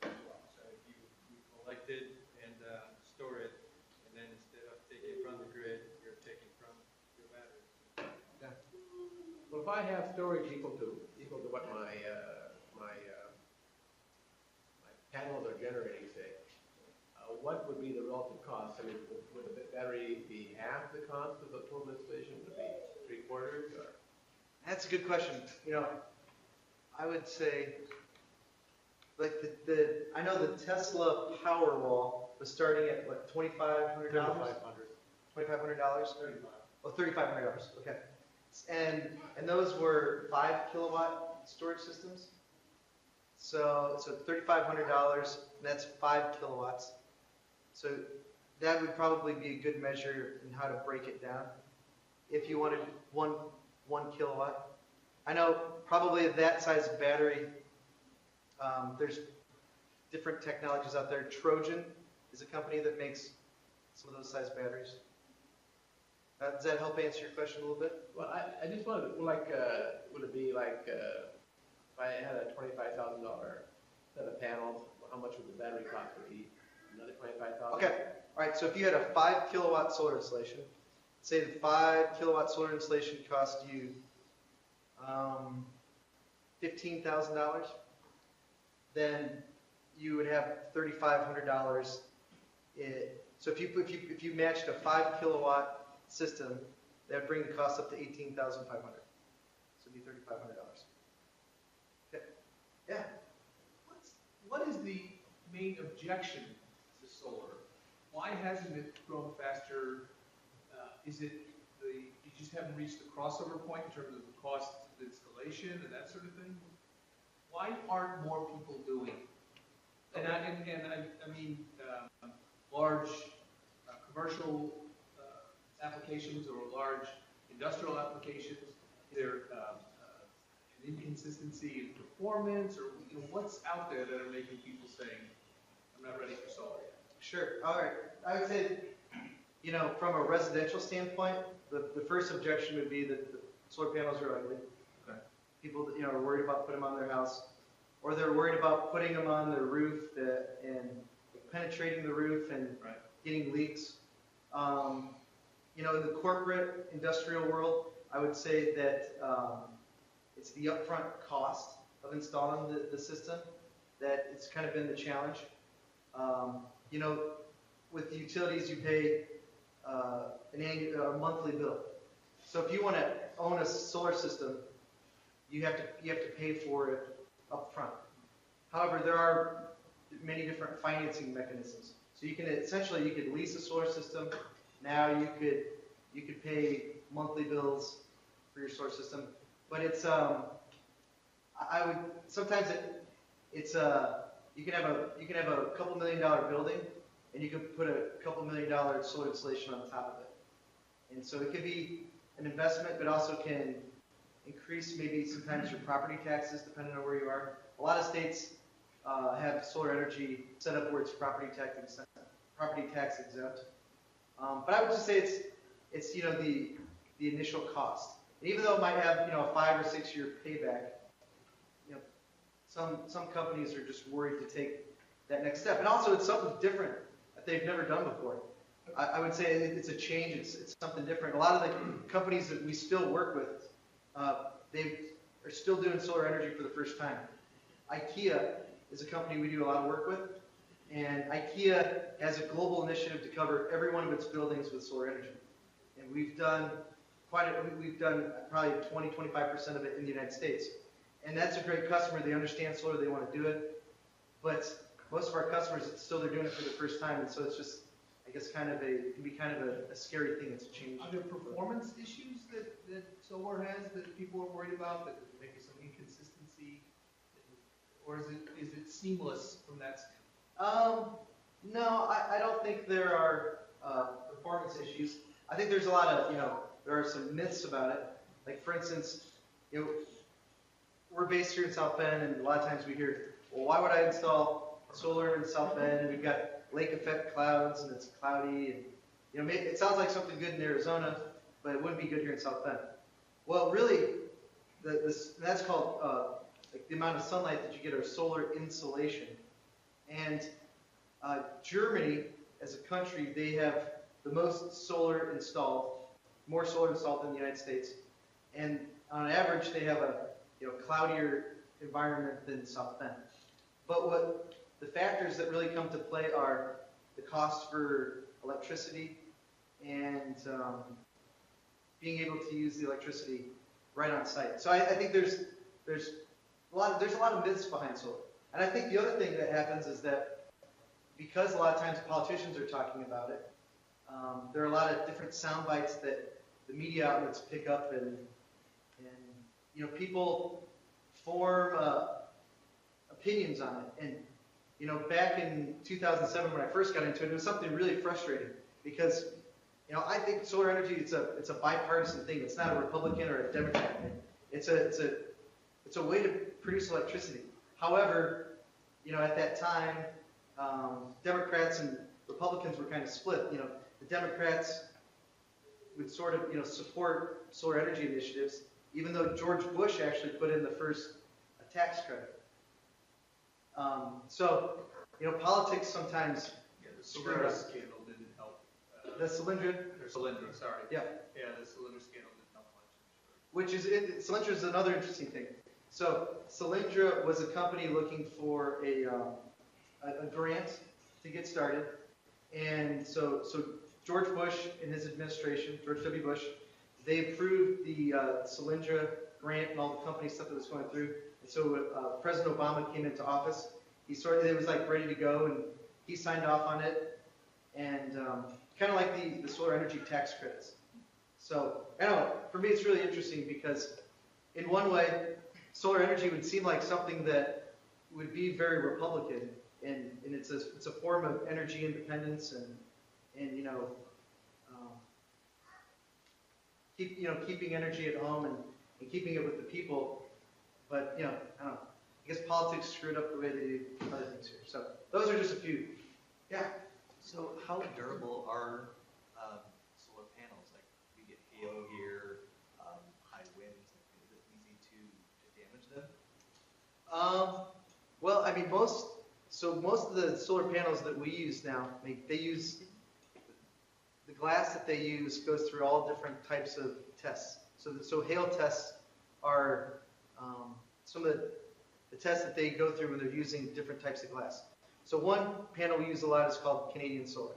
as well. So if you collect it and store it, and then instead of taking from the grid, you're taking from your battery. Yeah. Well, if I have storage equal to what my panels are generating, say, what would be the relative cost? I mean, would the battery be half the cost of the total installation? Would it be 3/4? Or? That's a good question. I would say, like I know the Tesla Powerwall was starting at what, $2,500? $2,500. Oh, $3,500. Okay. And those were 5 kilowatt storage systems. So $3,500. That's 5 kilowatts. So that would probably be a good measure in how to break it down. If you wanted one kilowatt. I know probably that size battery, there's different technologies out there. Trojan is a company that makes some of those size batteries. Does that help answer your question a little bit? Well, I just wanted to, would it be like, if I had a $25,000 set of panels, how much would the battery cost? Would be another $25,000? Okay. All right. So if you had a 5 kilowatt solar installation, say the 5 kilowatt solar installation cost you $15,000, then you would have $3,500. So if you matched a 5 kilowatt system That'd bring the cost up to $18,500. So it'd be $3,500. Okay. Yeah. What is the main objection to solar? Why hasn't it grown faster? Is it you just haven't reached the crossover point in terms of the cost of installation and that sort of thing? Why aren't more people doing it? And I mean large commercial applications or large industrial applications. Is there an inconsistency in performance, or what's out there that are making people saying, "I'm not ready for solar yet"? Sure. All right. I would say, from a residential standpoint, the first objection would be that the solar panels are ugly. Okay. People, are worried about putting them on their house, or they're worried about putting them on their roof and penetrating the roof and Right. getting leaks. In the corporate industrial world, I would say that it's the upfront cost of installing the system that it's kind of been the challenge. With the utilities, you pay a monthly bill. So if you want to own a solar system, you have to pay for it upfront. However, there are many different financing mechanisms. So you could lease a solar system. Now you could pay monthly bills for your solar system, but it's I would sometimes you can have a couple $1 million building, and you could put a couple $1 million solar installation on top of it. And so it could be an investment, but also can increase maybe sometimes your property taxes depending on where you are. A lot of states have solar energy set up where it's property tax exempt. But I would just say it's the initial cost. And even though it might have a 5 or 6 year payback, some companies are just worried to take that next step. And also it's something different that they've never done before. I would say it's a change. It's something different. A lot of the companies that we still work with, they are still doing solar energy for the first time. IKEA is a company we do a lot of work with, and IKEA has a global initiative to cover every one of its buildings with solar energy. And we've done probably 20-25% of it in the United States. And that's a great customer. They understand solar. They want to do it. But most of our customers, they're doing it for the first time. And so it's just, I guess, it can be kind of a scary thing. It's a change. Are there performance issues that solar has that people are worried about, that maybe some inconsistency? Or is it seamless from that standpoint? No, I don't think there are performance issues. I think there's a lot of, there are some myths about it. Like, for instance, we're based here in South Bend, and a lot of times we hear, well, why would I install solar in South Bend? And we've got lake effect clouds, and it's cloudy, and it sounds like something good in Arizona, but it wouldn't be good here in South Bend. Well, really, that's called like the amount of sunlight that you get, or solar insolation. And Germany, as a country, they have the most solar installed, more solar installed than the United States. And on average, they have a cloudier environment than South Bend. But what the factors that really come to play are the cost for electricity and being able to use the electricity right on site. So I think there's a lot of myths behind solar. And I think the other thing that happens is that because a lot of times politicians are talking about it, there are a lot of different sound bites that the media outlets pick up, and people form opinions on it. And back in 2007 when I first got into it, it was something really frustrating because I think solar energy it's a bipartisan thing. It's not a Republican or a Democrat thing. It's a way to produce electricity. However, at that time, Democrats and Republicans were kind of split. The Democrats would sort of, support solar energy initiatives, even though George Bush actually put in the first tax credit. So, politics sometimes. Yeah, the Solyndra scandal didn't help. The Solyndra? Or Solyndra, sorry. Yeah. Yeah, the Solyndra scandal didn't help much. Which is, Solyndra is another interesting thing. So, Solyndra was a company looking for a grant to get started. And so George Bush and his administration, George W. Bush, they approved the Solyndra grant and all the company stuff that was going through. And so President Obama came into office. It was like ready to go, and he signed off on it. And kind of like the solar energy tax credits. So, I don't know, for me it's really interesting because in one way, solar energy would seem like something that would be very Republican, and it's a form of energy independence and keeping energy at home and keeping it with the people. But I don't know, I guess politics screwed up the way they do other things here. So those are just a few. Yeah. So how durable are solar panels? Like we get hail here, high winds. Like, is it easy to damage them? Well, I mean, most of the solar panels that we use now, they use the glass that they use goes through all different types of tests. So hail tests are some of the tests that they go through when they're using different types of glass. So one panel we use a lot is called Canadian Solar,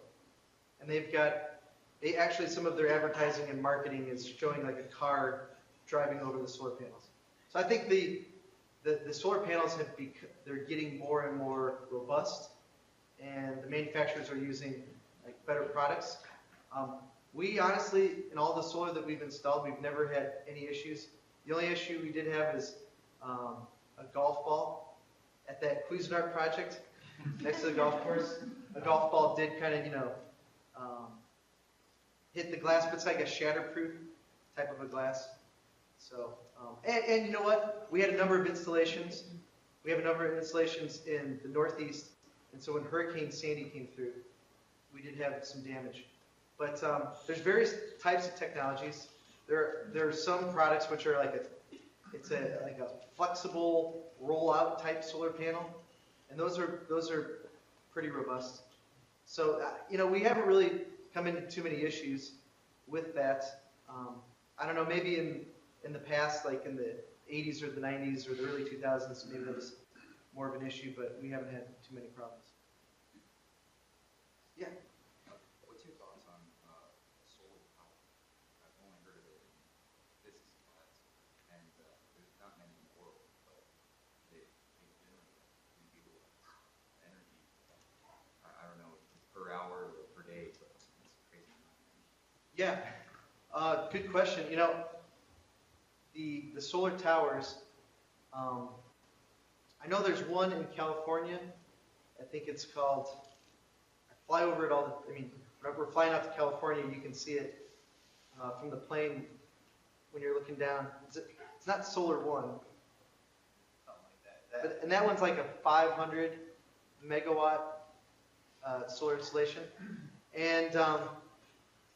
and they actually some of their advertising and marketing is showing like a car driving over the solar panels. So I think the solar panels they're getting more and more robust, and the manufacturers are using like better products. We honestly, in all the solar that we've installed, we've never had any issues. The only issue we did have is a golf ball at that Cuisinart project next to the golf course. A golf ball did kind of, hit the glass, but it's like a shatterproof type of a glass. So, and you know what? We had a number of installations. We have a number of installations in the Northeast, and so when Hurricane Sandy came through, we did have some damage. But there's various types of technologies. There are some products which are like a flexible roll-out type solar panel, and those are pretty robust. So we haven't really come into too many issues with that. I don't know, maybe in the past, like in the 80s or the 90s or the early 2000s, maybe that was more of an issue, but we haven't had too many problems. Yeah. What's your thoughts on solar power? I've only heard of it in business class, and there's not many in the world, but they generate 3 gigawatts of energy. I don't know if it's per hour or per day, but it's crazy. Yeah, good question. The solar towers, I know there's one in California. I think it's called, I fly over it all the, whenever we're flying out to California, you can see it from the plane when you're looking down. It's not Solar One. Something like that. And that one's like a 500 megawatt solar installation. And,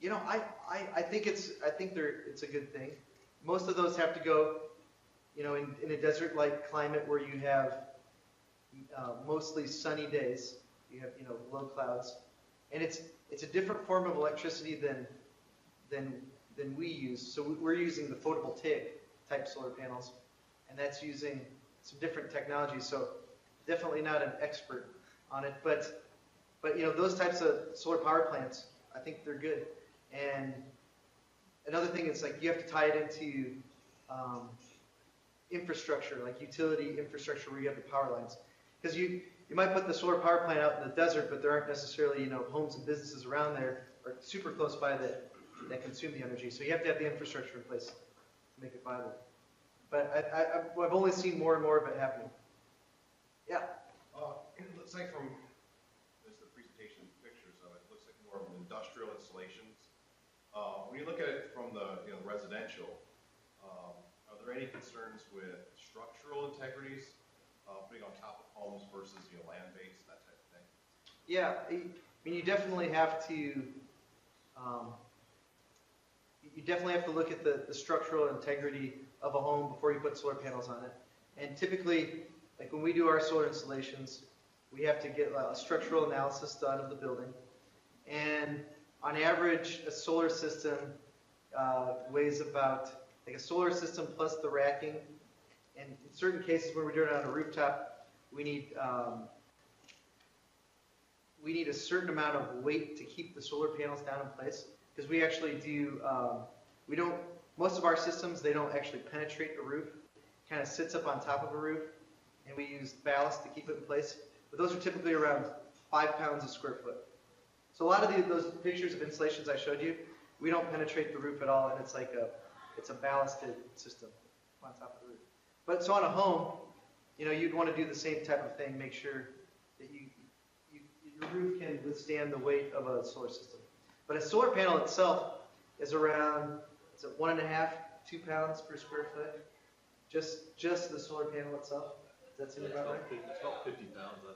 I think it's a good thing. Most of those have to go, in a desert-like climate where you have mostly sunny days. You have, low clouds, and it's a different form of electricity than we use. So we're using the photovoltaic type solar panels, and that's using some different technologies. So definitely not an expert on it, but those types of solar power plants, I think they're good. And another thing is like you have to tie it into infrastructure, like utility infrastructure where you have the power lines. Because you might put the solar power plant out in the desert, but there aren't necessarily homes and businesses around there or super close by that consume the energy. So you have to have the infrastructure in place to make it viable. But I've only seen more and more of it happening. Yeah. It looks like from just the presentation pictures of it, looks like more of an industrial installations. When you look at it from the residential, are there any concerns with structural integrities putting on top of homes versus land-based, that type of thing? Yeah, you definitely have to. You definitely have to look at the structural integrity of a home before you put solar panels on it. And typically, like when we do our solar installations, we have to get a structural analysis done of the building. And on average, a solar system weighs about, like a solar system plus the racking. And in certain cases where we're doing it on a rooftop, we need a certain amount of weight to keep the solar panels down in place. Because we actually do, we don't most of our systems, they don't actually penetrate a roof. It kind of sits up on top of a roof, and we use ballast to keep it in place. But those are typically around 5 pounds a square foot. So a lot of those pictures of installations I showed you, we don't penetrate the roof at all, and it's a ballasted system on top of the roof. But so on a home, you'd want to do the same type of thing. Make sure that your roof can withstand the weight of a solar system. But a solar panel itself is around 1.5, 2 pounds per square foot. Just the solar panel itself. Does that seem about right? It's about 50 pounds, I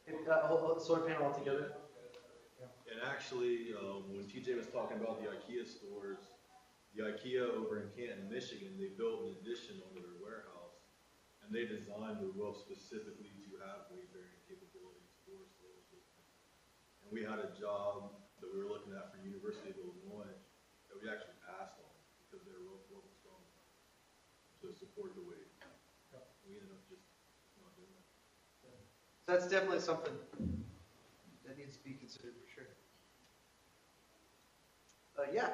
think. The solar panel altogether. And actually, when TJ was talking about the IKEA stores, the IKEA over in Canton, Michigan, they built an addition onto their warehouse, and they designed the roof specifically to have weight-bearing capabilities for solar systems. And we had a job that we were looking at for University of Illinois that we actually passed on because their roof wasn't strong enough to support the weight. We ended up just not doing that. So that's definitely something that needs to be considered for sure. Yeah,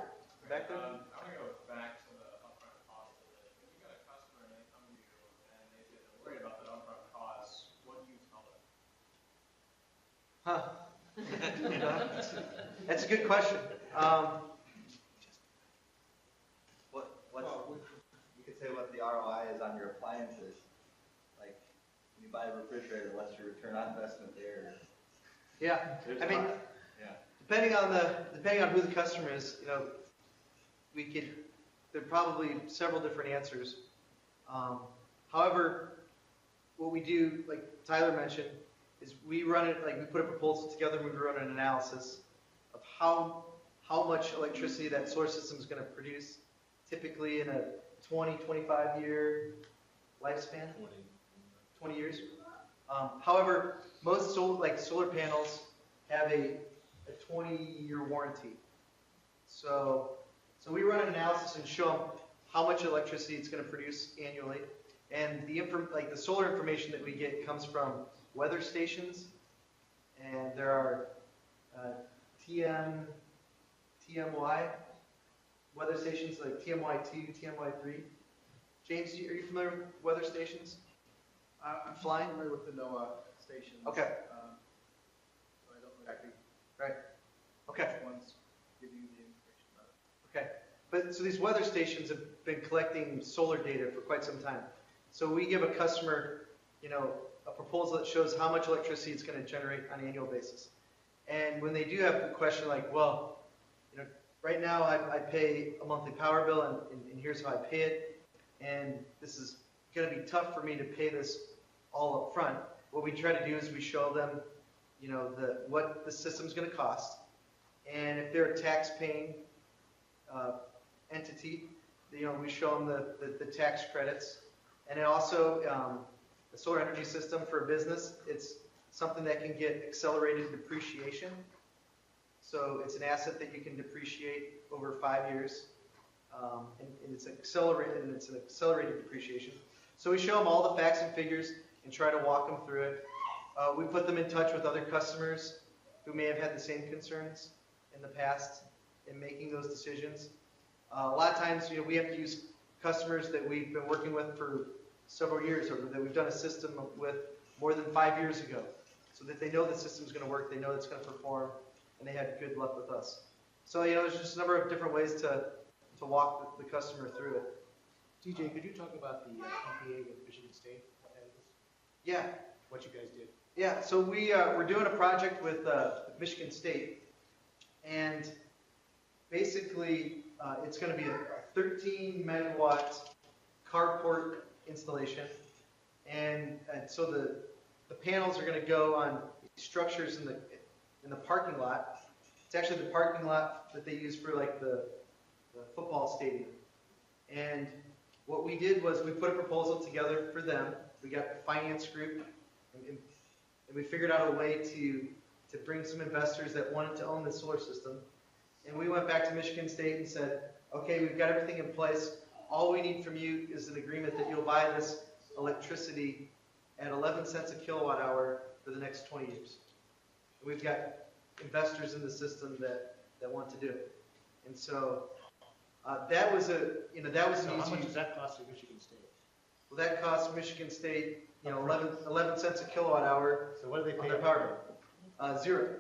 back there. I'm going to go back to the upfront cost of it. If you got a customer and they come to you and they say they're worried about that upfront cost, what do you tell them? That's a good question. You could say what the ROI is on your appliances. Like, when you buy a refrigerator, what's your return on investment there? Yeah, I mean, Yeah. depending on who the customer is, there are probably several different answers. However, what we do, like Tyler mentioned, is we put a proposal together and we run an analysis of how much electricity that solar system is going to produce, typically in a 20, 25 year lifespan, 20 years. However, most solar panels have a 20-year warranty. So we run an analysis and show them how much electricity it's going to produce annually. And the solar information that we get comes from weather stations, and there are TMY weather stations like TMY2, TMY3. James, are you familiar with weather stations? I'm Flying? familiar with the NOAA stations. Okay. So I don't know exactly Right. Okay. which ones give you the information about it. Okay. But so these weather stations have been collecting solar data for quite some time. So we give a customer, a proposal that shows how much electricity it's going to generate on an annual basis. And when they do have a question like, well, right now I pay a monthly power bill and here's how I pay it, and this is going to be tough for me to pay this all up front. What we try to do is we show them, what the system's going to cost, and if they're a tax-paying entity, we show them the tax credits, and it also the solar energy system for a business. It's something that can get accelerated depreciation. So it's an asset that you can depreciate over 5 years, and it's an accelerated depreciation. So we show them all the facts and figures and try to walk them through it. We put them in touch with other customers who may have had the same concerns in the past in making those decisions. A lot of times, we have to use customers that we've been working with for several years, or that we've done a system with more than 5 years ago, so that they know the system's going to work, they know it's going to perform, and they had good luck with us. So, there's just a number of different ways to walk the customer through it. TJ, could you talk about the PPA with Michigan State? Yeah. What you guys did? Yeah, so we're doing a project with Michigan State, and basically it's going to be a 13 megawatt carport installation, and so the panels are going to go on structures in the parking lot. It's actually the parking lot that they use for the football stadium. And what we did was we put a proposal together for them. We got a finance group, and we figured out a way to bring some investors that wanted to own the solar system. And we went back to Michigan State and said, okay, we've got everything in place. All we need from you is an agreement that you'll buy this electricity at 11 cents a kilowatt hour for the next 20 years. And we've got investors in the system that want to do it. And so That was an So how much easy, does that cost in Michigan State? well, that cost Michigan State, 11 cents a kilowatt hour So what do they on pay? their power bill. 0.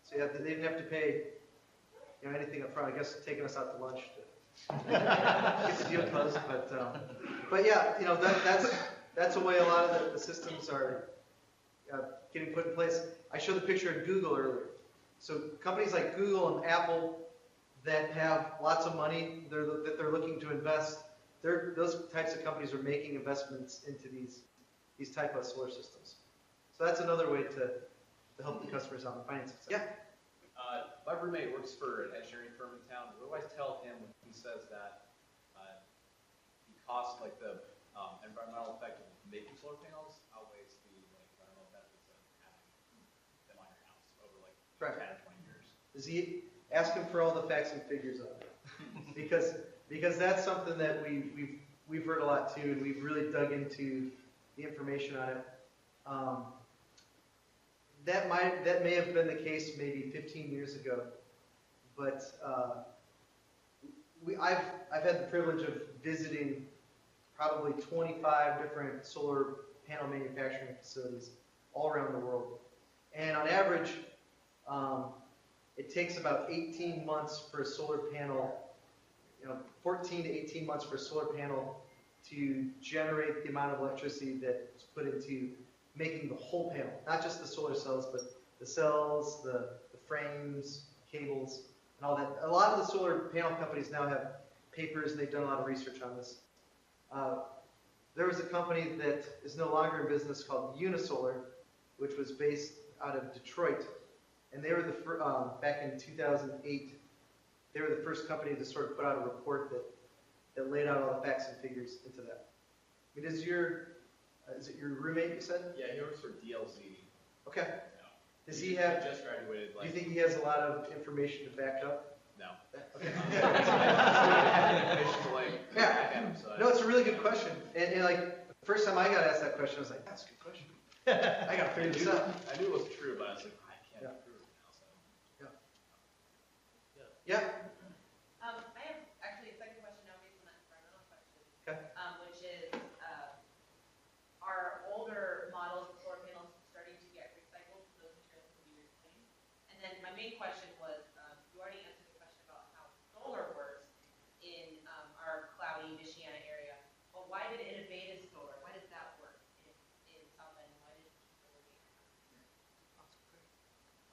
So they didn't have to pay, anything up front. I guess taking us out to lunch to get the deal closed, but yeah, that's a way a lot of the systems are getting put in place. I showed the picture of Google earlier. So companies like Google and Apple that have lots of money that they're looking to invest, those types of companies are making investments into these type of solar systems. So that's another way to help the customers on the financing side. Yeah. My roommate works for an engineering firm in town. What do I tell him when he says that the cost, like the environmental effect of making solar panels outweighs the environmental benefits of having them on your house over like 10 or 20 years? Does he ask him for all the facts and figures on it? Because that's something that we've heard a lot too, and we've really dug into the information on it. That may have been the case maybe 15 years ago, but I've had the privilege of visiting probably 25 different solar panel manufacturing facilities all around the world, and on average, it takes about 18 months for a solar panel, 14 to 18 months for a solar panel to generate the amount of electricity that's put into making the whole panel, not just the solar cells, but the cells, the frames, cables, and all that. A lot of the solar panel companies now have papers, and they've done a lot of research on this. There was a company that is no longer in business called Unisolar, which was based out of Detroit, and they were back in 2008, they were the first company to sort of put out a report that laid out all the facts and figures into that. I mean, is it your roommate, you said? Yeah, he works for DLC. Okay. No. Does he have, just graduated. do you think he has a lot of information to back up? No. Okay. Yeah. No, it's a really good question. And like, the first time I got asked that question, I was like, that's a good question. I got to figure this out. I knew it was true, but I was like, I can't prove it now, so. Yeah. I have actually a second question now based on that environmental question. Okay. Which is, are older models of solar panels starting to get recycled so those materials can be reclaimed? And then my main question was, you already answered the question about how solar works in our cloudy Michiana area. Well, why did Inovateus Solar, why does that work in South Bend? Why did it keep working?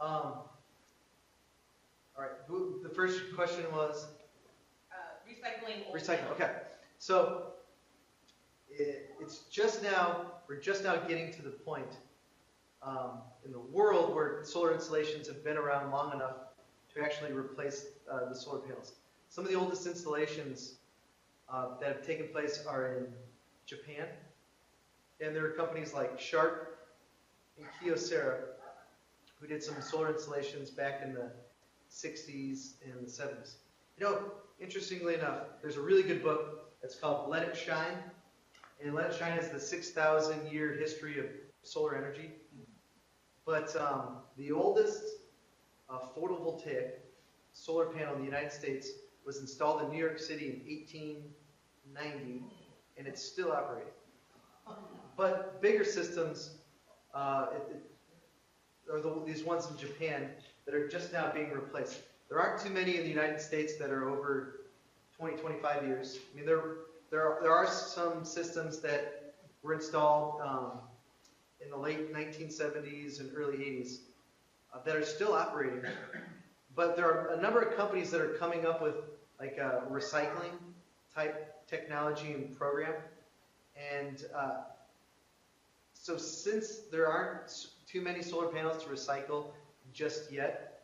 All right. The first question was? Recycling. Recycling. Okay. So we're just now getting to the point in the world where solar installations have been around long enough to actually replace the solar panels. Some of the oldest installations that have taken place are in Japan, and there are companies like Sharp and Kyocera who did some solar installations back in the 60s and the 70s. Interestingly enough, there's a really good book that's called Let It Shine, and Let It Shine is the 6,000-year history of solar energy. But the oldest photovoltaic solar panel in the United States was installed in New York City in 1890, and it's still operating. But bigger systems are these ones in Japan that are just now being replaced. There aren't too many in the United States that are over 20, 25 years. I mean, there are some systems that were installed in the late 1970s and early 80s that are still operating. But there are a number of companies that are coming up with like a recycling type technology and program. And so since there aren't too many solar panels to recycle just yet,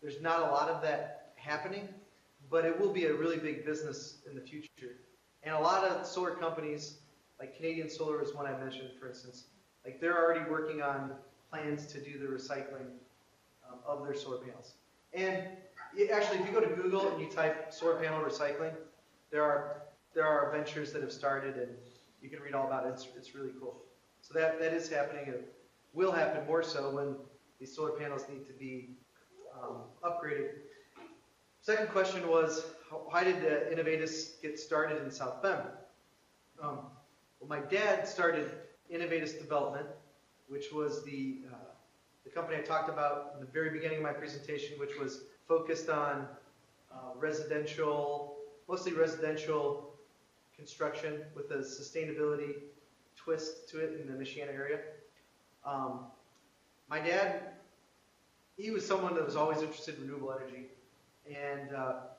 there's not a lot of that happening, but it will be a really big business in the future. And a lot of solar companies, like Canadian Solar is one I mentioned, for instance, like they're already working on plans to do the recycling of their solar panels. And actually, if you go to Google and you type solar panel recycling, there are ventures that have started, and you can read all about it. It's really cool. So that is happening. It will happen more so when these solar panels need to be upgraded. Second question was, why did Inovateus get started in South Bend? Well, my dad started Inovateus Development, which was the company I talked about in the very beginning of my presentation, which was focused on mostly residential construction with a sustainability twist to it in the Michiana area. My dad, he was someone that was always interested in renewable energy. And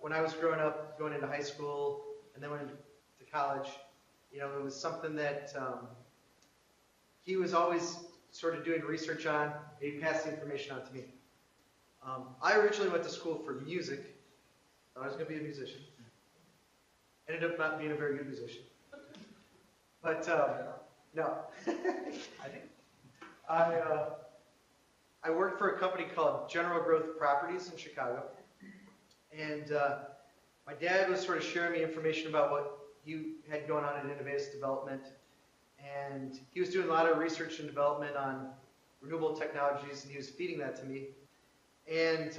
when I was growing up, going into high school, and then went into college, you know, it was something that he was always sort of doing research on, and he passed the information on to me. I originally went to school for music. I was going to be a musician. Ended up not being a very good musician. But, no. I worked for a company called General Growth Properties in Chicago. And my dad was sort of sharing me information about what he had going on in Inovateus Development. And he was doing a lot of research and development on renewable technologies, and he was feeding that to me. And,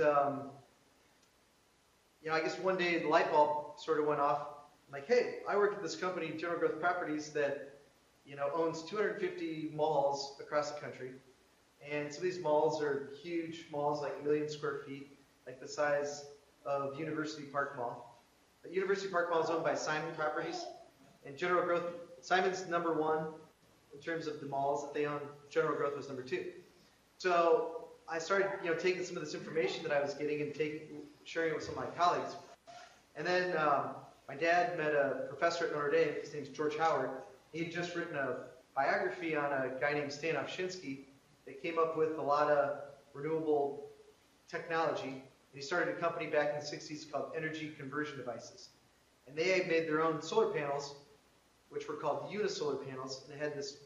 you know, I guess one day the light bulb sort of went off. I'm like, hey, I work at this company, General Growth Properties, that, you know, owns 250 malls across the country. And some of these malls are huge malls, like 1 million square feet, like the size of University Park Mall. But University Park Mall is owned by Simon Properties, and General Growth, Simon's number 1 in terms of the malls that they own. General Growth was number 2. So I started, you know, taking some of this information that I was getting and sharing it with some of my colleagues. And then my dad met a professor at Notre Dame. His name's George Howard. He had just written a biography on a guy named Stanislav Shinsky that came up with a lot of renewable technology. He started a company back in the 60s called Energy Conversion Devices. And they had made their own solar panels, which were called unisolar panels, and they had this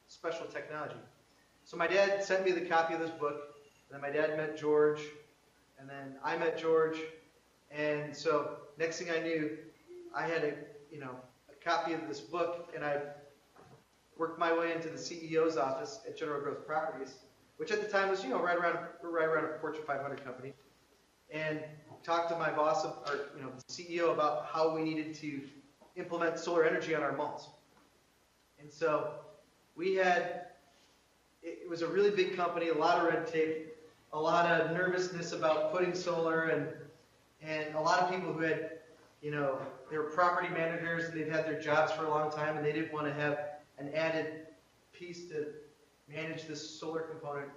special technology. So my dad sent me the copy of this book, and then my dad met George, and then I met George, and so next thing I knew, I had a copy of this book, and I worked my way into the CEO's office at General Growth Properties, which at the time was, you know, right around a Fortune 500 company, and talked to my boss, or the CEO, about how we needed to implement solar energy on our malls. And so it was a really big company, a lot of red tape, a lot of nervousness about putting solar, and a lot of people who had, you know, they were property managers, and they'd had their jobs for a long time, and they didn't want to have an added piece to manage this solar component.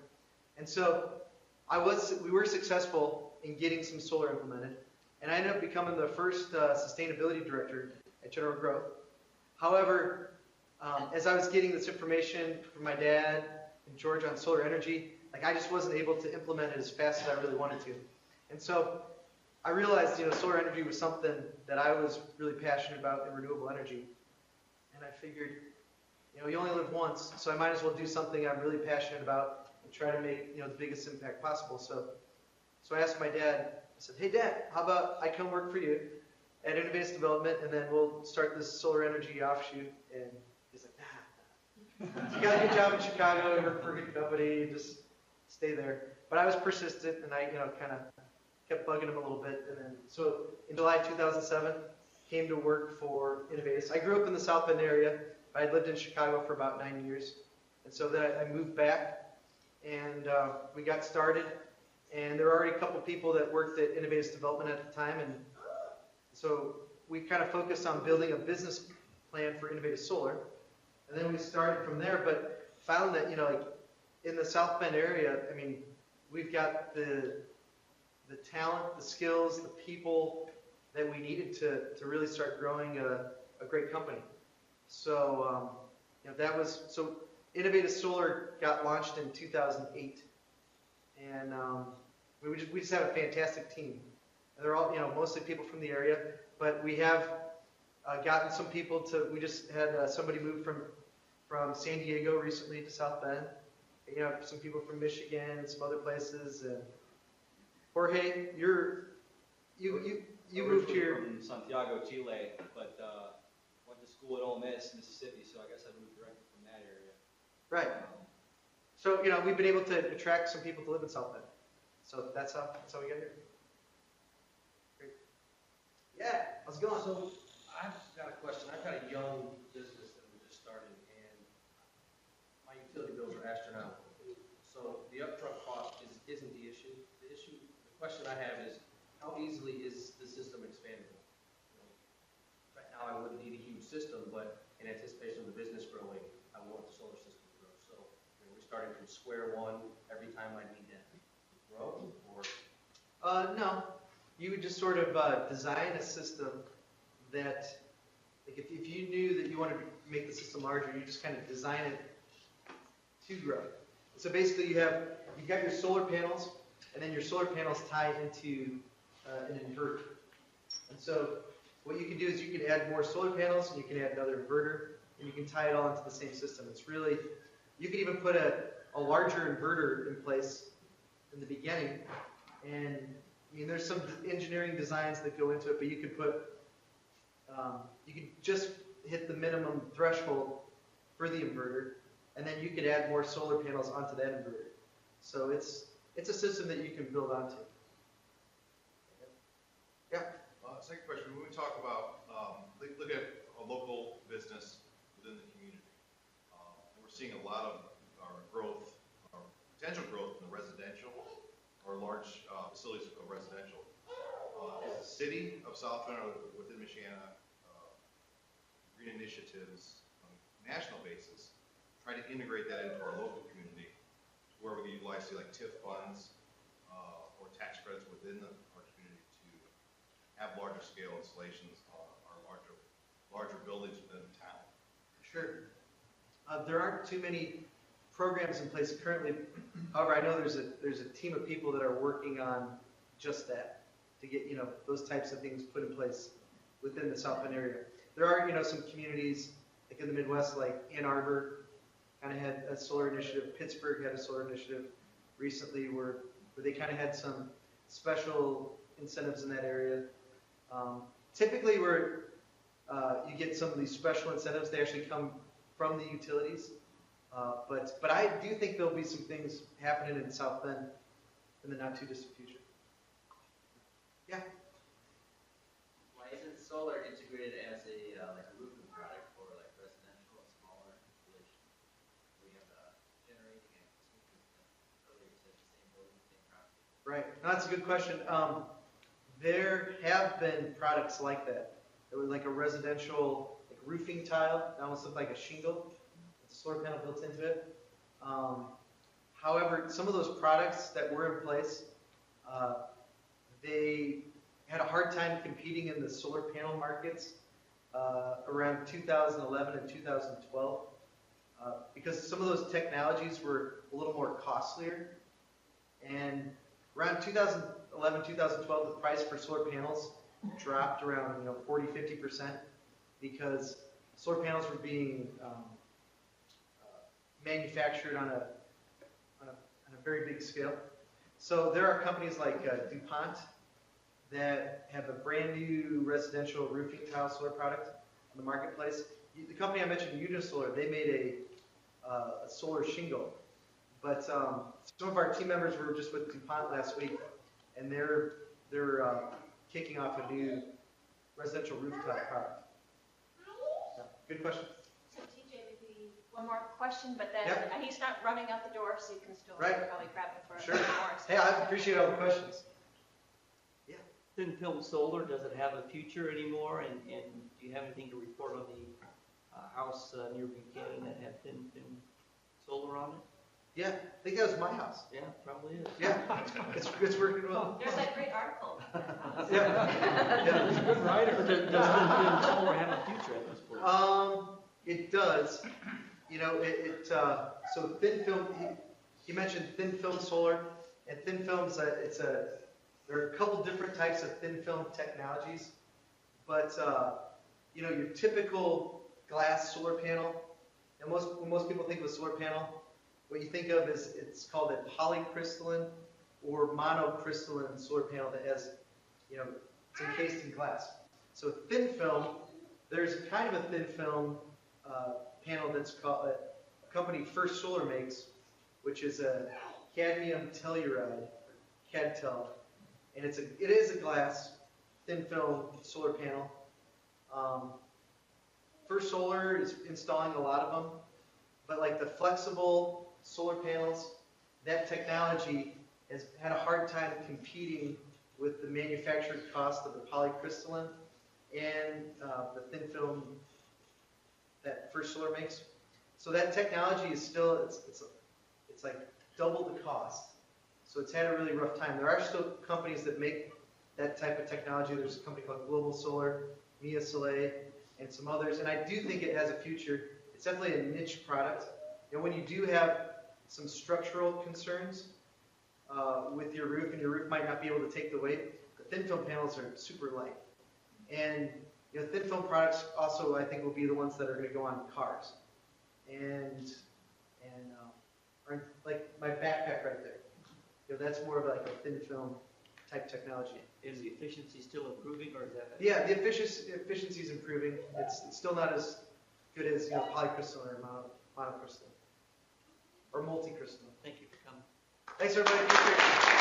And so we were successful in getting some solar implemented, and I ended up becoming the first sustainability director at General Growth. However, as I was getting this information from my dad and George on solar energy, like, I just wasn't able to implement it as fast as I really wanted to. And so I realized, you know, solar energy was something that I was really passionate about in renewable energy. And I figured, you know, you only live once, so I might as well do something I'm really passionate about and try to make, you know, the biggest impact possible. So I asked my dad, I said, hey Dad, how about I come work for you at Inovateus Development, and then we'll start this solar energy offshoot. And he's like, nah. You got a good job in Chicago, you work for a good company, just stay there. But I was persistent, and I, you know, kind of kept bugging him a little bit. And then, so in July 2007, came to work for Inovateus. I grew up in the South Bend area. I had lived in Chicago for about 9 years. And so then I moved back, and we got started. And there were already a couple people that worked at Inovateus Development at the time. And so we kind of focused on building a business plan for Inovateus Solar. And then we started from there, but found that, you know, like, in the South Bend area, I mean, we've got the talent, the skills, the people that we needed to really start growing a great company. So, you know, so Inovateus Solar got launched in 2008. And we just have a fantastic team. And they're all, you know, mostly people from the area, but we have gotten some people we just had somebody move from San Diego recently to South Bend. You know, some people from Michigan and some other places. And Jorge, you moved here from Santiago, Chile, but went to school at Ole Miss, Mississippi, so I guess I moved directly from that area. Right. So, you know, we've been able to attract some people to live in South Bend. So that's how we got here. Great. Yeah, how's it going? So, I've got a question. I've got a young business that we just started, and my utility bills are astronomical. So, the upfront cost isn't the issue. The question I have is, how easily is the system expandable? You know, right now, I wouldn't need a huge system, but in anticipation of the business growing, I want the solar system to grow. So, we're starting from square one every time I need to grow, or? No, you would just sort of design a system that, like if you knew that you wanted to make the system larger, you just kind of design it to grow. So basically you've got your solar panels, and then your solar panels tie into an inverter. And so what you can do is you can add more solar panels, and you can add another inverter, and you can tie it all into the same system. It's really, you can even put a larger inverter in place in the beginning, and I mean, there's some engineering designs that go into it, but you could put, you could just hit the minimum threshold for the inverter, and then you could add more solar panels onto that inverter. So it's a system that you can build onto. Yeah. Second question, when we talk about, look at a local business within the community. And we're seeing a lot of our growth, our potential growth in the residential or large facilities of residential. Is the city of South Bend or within Michiana green initiatives on a national basis try to integrate that into our local community where we utilize, say, like TIF funds or tax credits within our community to have larger scale installations on our larger buildings within the town? Sure. There aren't too many programs in place currently. However, I know there's a team of people that are working on just that, to get, those types of things put in place within the South Bend area. There are, some communities like in the Midwest, like Ann Arbor, kind of had a solar initiative. Pittsburgh had a solar initiative recently where they kind of had some special incentives in that area. Typically, where you get some of these special incentives, they actually come from the utilities. But I do think there'll be some things happening in South Bend in the not too distant future. Yeah. Why isn't solar integrated as a like a roofing product for like residential and smaller installation? We have generating and earlier you said the same building, same property. Right. No, that's a good question. There have been products like that. It was like a residential like roofing tile. That almost looked like a shingle. It's a solar panel built into it. However, some of those products that were in place, they had a hard time competing in the solar panel markets around 2011 and 2012 because some of those technologies were a little more costlier. And around 2011, 2012, the price for solar panels dropped around 40–50% because solar panels were being manufactured on a very big scale. So there are companies like DuPont that have a brand new residential roofing tile solar product on the marketplace. The company I mentioned, Unisolar, they made a solar shingle. But some of our team members were just with DuPont last week, and they're kicking off a new residential roof tile product. Yeah, good question. So TJ, maybe one more question, but then Yeah. he's not running out the door, so you can still Right. probably grab him for Sure. more. Hey, I appreciate all the questions. Thin film solar, does it have a future anymore? And do you have anything to report on the house near Buchanan that had thin film solar on it? Yeah, I think that was my house. Yeah, probably is. Yeah, it's working well. There's that great article. Yeah. He's a good writer. But does thin film solar have a future at this point? It does. So thin film. He mentioned thin film solar, and thin films. There are a couple different types of thin film technologies, but your typical glass solar panel. And when most people think of a solar panel, what you think of is it's called a polycrystalline or monocrystalline solar panel that has, it's encased in glass. So thin film, there's kind of a thin film panel that's called a company First Solar makes, which is a cadmium telluride, CadTel, and it is a glass, thin film solar panel. First Solar is installing a lot of them, but like the flexible solar panels, that technology has had a hard time competing with the manufactured cost of the polycrystalline and the thin film that First Solar makes. So that technology is still, it's like double the cost. So it's had a really rough time. There are still companies that make that type of technology. There's a company called Global Solar, Mia Soleil, and some others. And I do think it has a future. It's definitely a niche product. And when you do have some structural concerns with your roof, and your roof might not be able to take the weight, the thin film panels are super light. And you know, thin film products also, I think, will be the ones that are going to go on cars. And or like my backpack right there. You know, that's more of like a thin film type technology. Is the efficiency still improving, or is that? Yeah, the efficiency is improving. It's still not as good as, you know, polycrystalline or monocrystalline or multicrystalline. Thank you for coming. Thanks everybody. Appreciate it.